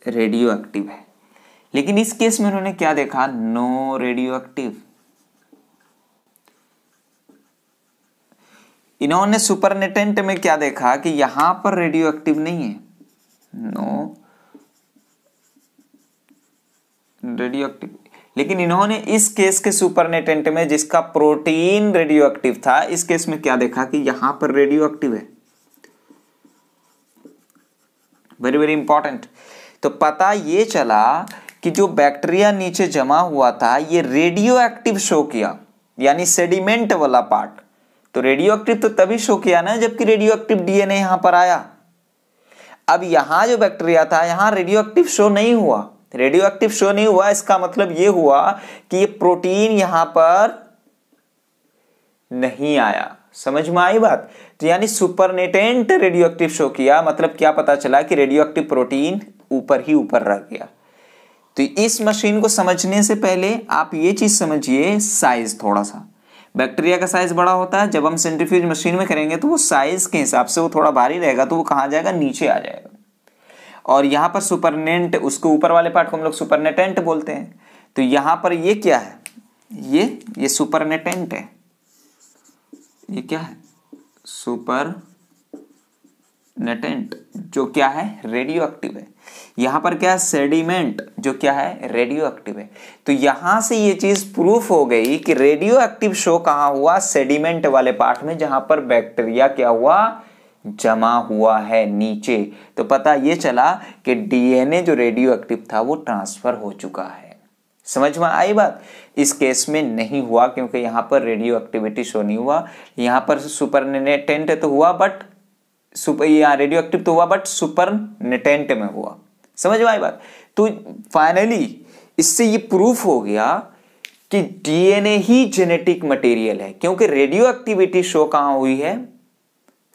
रेडियो एक्टिव है। लेकिन इस केस में उन्होंने क्या देखा, नो रेडियो एक्टिव। इन्होंने सुपरनेटेंट में क्या देखा कि यहां पर रेडियो एक्टिव नहीं है, नो रेडियो एक्टिव। लेकिन इन्होंने इस केस के सुपरनेटेंट में जिसका प्रोटीन रेडियो एक्टिव था, इस केस में क्या देखा कि यहां पर रेडियो एक्टिव है। Very very important. तो पता ये चला कि जो बैक्टीरिया नीचे जमा हुआ था ये रेडियो एक्टिव शो किया, यानी सेडिमेंट वाला पार्ट। तो रेडियो एक्टिव तो तभी शो किया ना जबकि रेडियो एक्टिव डीएनए यहां पर आया। अब यहां जो बैक्टीरिया था यहां रेडियो एक्टिव शो नहीं हुआ, रेडियो एक्टिव शो नहीं हुआ। इसका मतलब यह हुआ कि ये प्रोटीन यहां पर नहीं आया, समझ में आई बात। तो यानी सुपरनेटेंट रेडियो एक्टिव शो किया, मतलब क्या पता चला कि रेडियो एक्टिव प्रोटीन ऊपर ही ऊपर रह गया। तो इस मशीन को समझने से पहले आप ये चीज समझिए, साइज थोड़ा सा, बैक्टीरिया का साइज बड़ा होता है, जब हम सेंट्रीफ्यूज मशीन में करेंगे तो वो साइज के हिसाब से वो थोड़ा भारी रहेगा, तो वो कहाँ जाएगा, नीचे आ जाएगा। और यहाँ पर सुपरनेटेंट, उसके ऊपर वाले पार्ट को हम लोग सुपरनेटेंट बोलते हैं। तो यहाँ पर ये क्या है, ये सुपरनेटेंट है। ये क्या है, सुपरनेटेंट, जो क्या है, रेडियो एक्टिव है। यहां पर क्या है, सेडिमेंट, जो क्या है, रेडियो एक्टिव है। तो यहां से ये चीज प्रूफ हो गई कि रेडियो एक्टिव शो कहां हुआ, सेडिमेंट वाले पार्ट में, जहां पर बैक्टीरिया क्या हुआ, जमा हुआ है नीचे। तो पता ये चला कि डीएनए जो रेडियो एक्टिव था वो ट्रांसफर हो चुका है। समझ में आई बात। इस केस में नहीं हुआ क्योंकि यहां पर रेडियो एक्टिविटी शो नहीं हुआ। यहां पर सुपरनेटेंट तो हुआ बट रेडियो एक्टिव तो हुआ बट सुपरनेटेंट में हुआ। समझ में आई बात। तो फाइनली इससे ये प्रूफ हो गया कि डीएनए ही जेनेटिक मटेरियल है, क्योंकि रेडियो एक्टिविटी शो कहां हुई है,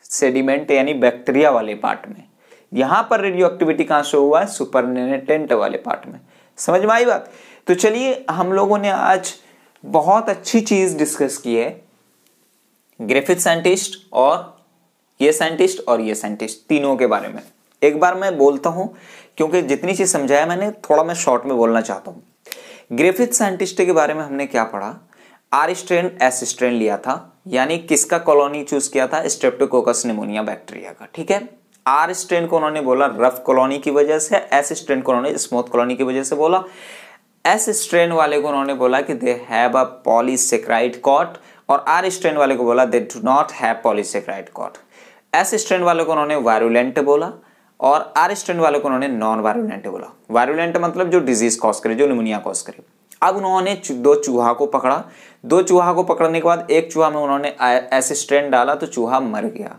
सेडिमेंट यानी बैक्टीरिया वाले पार्ट में। यहां पर रेडियो एक्टिविटी कहां शो हुआ है, सुपरनेटेंट वाले पार्ट में। समझ में आई बात। तो चलिए हम लोगों ने आज बहुत अच्छी चीज डिस्कस की है, ग्रिफिथ साइंटिस्ट और ये साइंटिस्ट तीनों के बारे में। एक बार मैं बोलता हूं क्योंकि जितनी चीज समझाया मैंने, थोड़ा मैं शॉर्ट में बोलना चाहता हूं। ग्रिफिथ साइंटिस्ट के बारे में हमने क्या पढ़ा, आर स्ट्रेन एस स्ट्रेन लिया था, यानी किसका कॉलोनी चूज किया था, स्ट्रेप्टोकोकस निमोनिया बैक्टीरिया का। ठीक है, आर स्ट्रेन को उन्होंने बोला रफ कॉलोनी की वजह से, एस स्ट्रेन को उन्होंने स्मूथ कॉलोनी की वजह से बोला। एस स्ट्रेन वाले को उन्होंने बोला कि they have a polysaccharide coat, और आर स्ट्रेन वाले को बोला they do not have polysaccharide coat. S strain वाले को उन्होंने वायरुलेंट बोला और आर स्ट्रेन वाले को उन्होंने नॉन वायरुलेंट बोला। वायरुलेंट मतलब जो डिजीज कॉज करे, जो निमोनिया कॉज करे। अब उन्होंने दो चूहा को पकड़ा, दो चूहा को पकड़ने के बाद एक चूहा में उन्होंने एस स्ट्रेन डाला तो चूहा मर गया,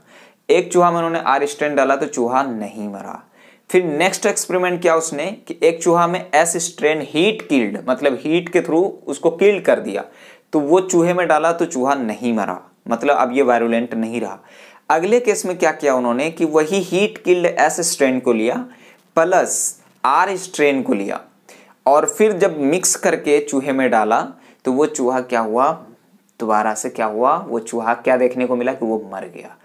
एक चूहा में उन्होंने आर स्ट्रेन डाला तो चूहा नहीं मरा। फिर नेक्स्ट एक्सपेरिमेंट किया उसने कि एक चूहा में एस स्ट्रेन हीट किल्ड, मतलब हीट के थ्रू उसको किल्ड कर दिया, तो वो चूहे में डाला तो चूहा नहीं मरा, मतलब अब ये वायरुलेंट नहीं रहा। अगले केस में क्या किया उन्होंने कि वही हीट किल्ड एस स्ट्रेन को लिया प्लस आर स्ट्रेन को लिया, और फिर जब मिक्स करके चूहे में डाला तो वो चूहा क्या हुआ, दोबारा से क्या हुआ, वो चूहा क्या देखने को मिला कि वो मर गया।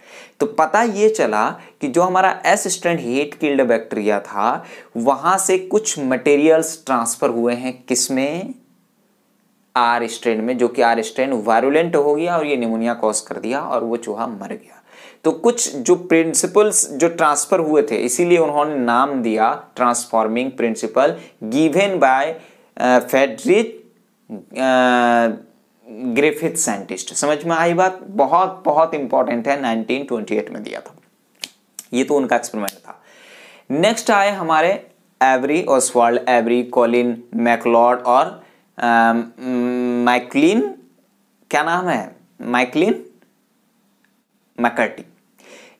तो पता ये चला कि जो हमारा S strain heat killed bacteria था वहां से कुछ मटेरियल्स ट्रांसफर हुए हैं किसमें, आर स्ट्रेन में, जो कि आर स्ट्रेन वायरुलेंट हो गया और ये निमोनिया कॉज कर दिया और वो चूहा मर गया। तो कुछ जो प्रिंसिपल्स जो ट्रांसफर हुए थे, इसीलिए उन्होंने नाम दिया transforming principle given by Frederick Griffith scientist. समझ में आई बात। बहुत बहुत इंपॉर्टेंट है, 1928 में दिया था। ये तो उनका एक्सपेरिमेंट था। नेक्स्ट आए हमारे every, Oswald every, Colin McLeod और मैकलिन, क्या नाम है, मैकलिन मैकर्टी।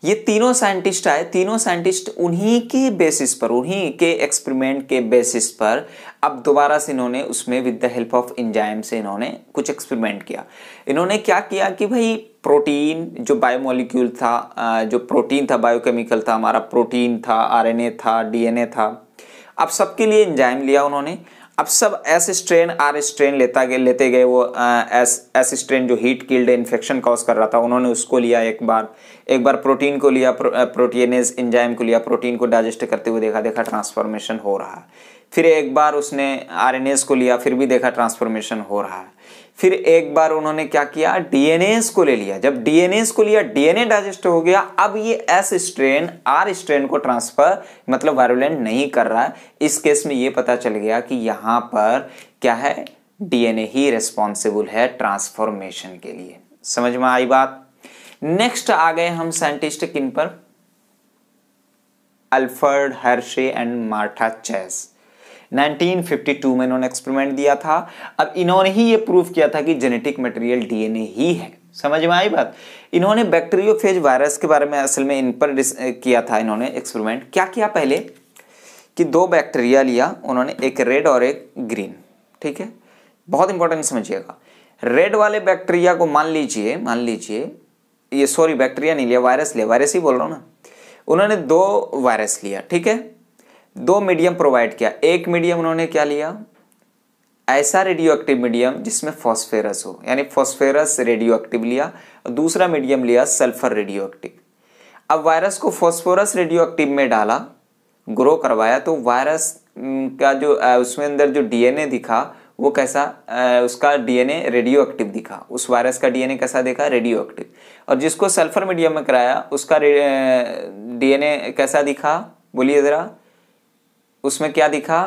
ये तीनों साइंटिस्ट आए। तीनों साइंटिस्ट उन्हीं के बेसिस पर, उन्हीं के एक्सपेरिमेंट के बेसिस पर अब दोबारा से इन्होंने उसमें with the help of enzyme से इन्होंने कुछ एक्सपेरिमेंट किया। इन्होंने क्या किया कि भाई प्रोटीन जो बायोमोलिक्यूल था, जो प्रोटीन था, बायोकेमिकल था, हमारा प्रोटीन था, आरएनए था, डीएनए था, अब सबके लिए एंजाइम लिया उन्होंने। अब सब एस स्ट्रेन आर स्ट्रेन लेते गए। वो एस स्ट्रेन जो हीट किल्ड इन्फेक्शन कॉज कर रहा था उन्होंने उसको लिया एक बार प्रोटीन को लिया, प्रोटीनेज एंजाइम को लिया, प्रोटीन को डाइजेस्ट करते हुए देखा ट्रांसफॉर्मेशन हो रहा है। फिर एक बार उसने आरएनएस को लिया, फिर भी देखा ट्रांसफॉर्मेशन हो रहा है। फिर एक बार उन्होंने क्या किया, डीएनएस को ले लिया। जब डीएनएस को लिया, डीएनए डाइजेस्ट हो गया। अब ये एस स्ट्रेन आर स्ट्रेन को ट्रांसफर मतलब वायरुलेंट नहीं कर रहा है। इस केस में ये पता चल गया कि यहां पर क्या है, डीएनए ही रिस्पॉन्सिबल है ट्रांसफॉर्मेशन के लिए। समझ में आई बात। नेक्स्ट आ गए हम साइंटिस्ट किन पर, Alfred Hershey and Martha Chase. 1952 में इन्होंने एक्सपेरिमेंट दिया था। अब इन्होंने ही ये प्रूफ किया था कि जेनेटिक मटेरियल डीएनए ही है। समझ में आई बात। इन्होंने बैक्टीरियोफेज वायरस के बारे में असल में इन पर किया था इन्होंने एक्सपेरिमेंट। क्या किया पहले कि दो बैक्टीरिया लिया उन्होंने, एक रेड और एक ग्रीन। ठीक है, बहुत इंपॉर्टेंट समझिएगा। रेड वाले बैक्टीरिया को मान लीजिए ये सॉरी बैक्टीरिया नहीं लिया, वायरस लिया, वायरस ही बोल रहा हूँ ना। उन्होंने 2 वायरस लिया, ठीक है, 2 मीडियम प्रोवाइड किया। एक मीडियम उन्होंने क्या लिया, ऐसा रेडियो एक्टिव मीडियम जिसमें फॉस्फेरस हो, यानी फॉस्फेरस रेडियो एक्टिव लिया, और दूसरा मीडियम लिया सल्फर रेडियो एक्टिव। अब वायरस को फॉस्फोरस रेडियो एक्टिव में डाला, ग्रो करवाया, तो वायरस का जो उसमें अंदर जो डीएनए दिखा वो कैसा, उसका डीएनए रेडियो एक्टिव दिखा। उस वायरस का डीएनए कैसा देखा, रेडियो एक्टिव। और जिसको सल्फर मीडियम में कराया उसका डीएनए कैसा दिखा, बोलिए जरा, उसमें क्या दिखा,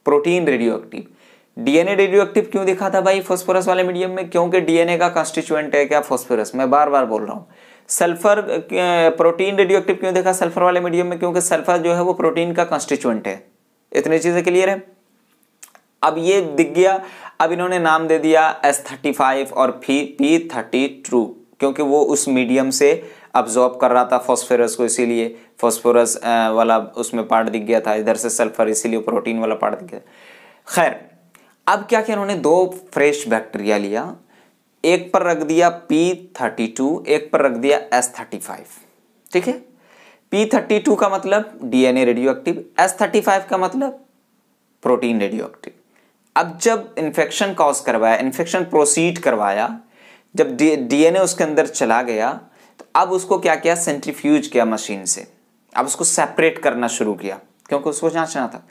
protein radio active. DNA radio active क्यों दिखा था भाई फॉस्फोरस वाले मीडियम में, क्योंकि डीएनए का कंस्टिट्यूएंट है क्या, फॉस्फोरस। मैं बार बार बोल रहा हूँ। सल्फर प्रोटीन रेडियो एक्टिव क्यों देखा सल्फर वाले मीडियम में, क्योंकि सल्फर जो है वो प्रोटीन का कंस्टिट्यूएंट है। इतनी चीजें क्लियर है। अब ये दिख गया। अब इन्होंने नाम दे दिया S35 और P32, क्योंकि वो उस मीडियम से अब्जॉर्ब कर रहा था फॉस्फोरस को, इसीलिए फॉस्फोरस वाला उसमें पार्ट दिख गया था, इधर से सल्फर, इसीलिए प्रोटीन वाला पार्ट दिख गया। खैर, अब क्या किया उन्होंने, 2 फ्रेश बैक्टीरिया लिया, एक पर रख दिया P32, एक पर रख दिया S35, ठीक है। P32 का मतलब डीएनए रेडियो एक्टिव, S35 का मतलब प्रोटीन रेडियो एक्टिव। अब जब इन्फेक्शन कॉज करवाया, इन्फेक्शन प्रोसीड करवाया, जब डीएनए उसके अंदर चला गया, तो अब उसको क्या किया, सेंट्रीफ्यूज किया मशीन से। अब उसको सेपरेट करना शुरू किया, क्योंकि उसको जांचना था।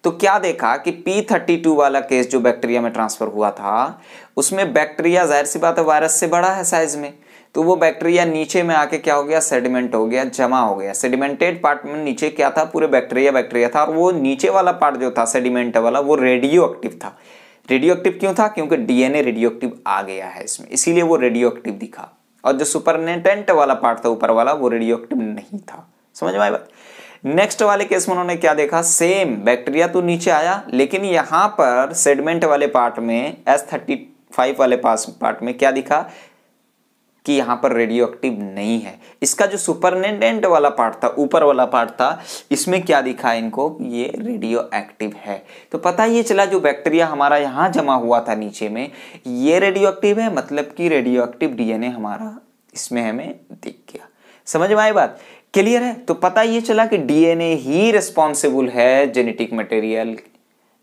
तो क्या देखा कि P32 वाला केस जो बैक्टीरिया में ट्रांसफर हुआ था, उसमें बैक्टीरिया जाहिर सी बात है वायरस से बड़ा है साइज में, तो वो बैक्टीरिया नीचे में आके क्या हो गया, सेडिमेंट हो गया, जमा हो गया। सेडिमेंटेड पार्ट में नीचे क्या था, पूरे बैक्टीरिया था, और वो नीचे वाला पार्ट जो था सेडिमेंट वाला, वो रेडियो एक्टिव था। रेडियो एक्टिव क्यों था, क्योंकि डीएनए रेडियो एक्टिव आ गया है इसमें, इसीलिए वो रेडियो एक्टिव दिखा। और जो सुपरनेटेंट वाला पार्ट था ऊपर वाला, वो रेडियो एक्टिव नहीं था। समझ में आई बात। नेक्स्ट वाले केस में उन्होंने क्या देखा, सेम बैक्टीरिया तो नीचे आया, लेकिन यहां पर सेडिमेंट वाले पार्ट में, S35 वाले पार्ट में क्या दिखा कि यहां पर रेडियो एक्टिव नहीं है। इसका जो सुपरनेटेंट वाला पार्ट था, ऊपर वाला पार्ट था, इसमें क्या दिखा इनको, ये रेडियो एक्टिव है। तो पता ये चला जो बैक्टीरिया हमारा यहां जमा हुआ था नीचे में, ये रेडियो एक्टिव है, मतलब कि रेडियो एक्टिव डीएनए हमारा इसमें हमें दिख गया। समझ में आई बात, क्लियर है। तो पता ये चला कि डीएनए ही रिस्पॉन्सिबल है जेनेटिक मटेरियल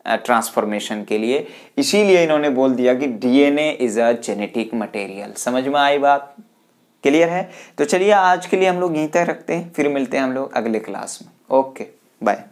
ट्रांसफॉर्मेशन के लिए, इसीलिए इन्होंने बोल दिया कि DNA is a genetic material. समझ में आई बात, क्लियर है। तो चलिए आज के लिए हम लोग यहीं तक रखते हैं, फिर मिलते हैं हम लोग अगले क्लास में। Okay bye.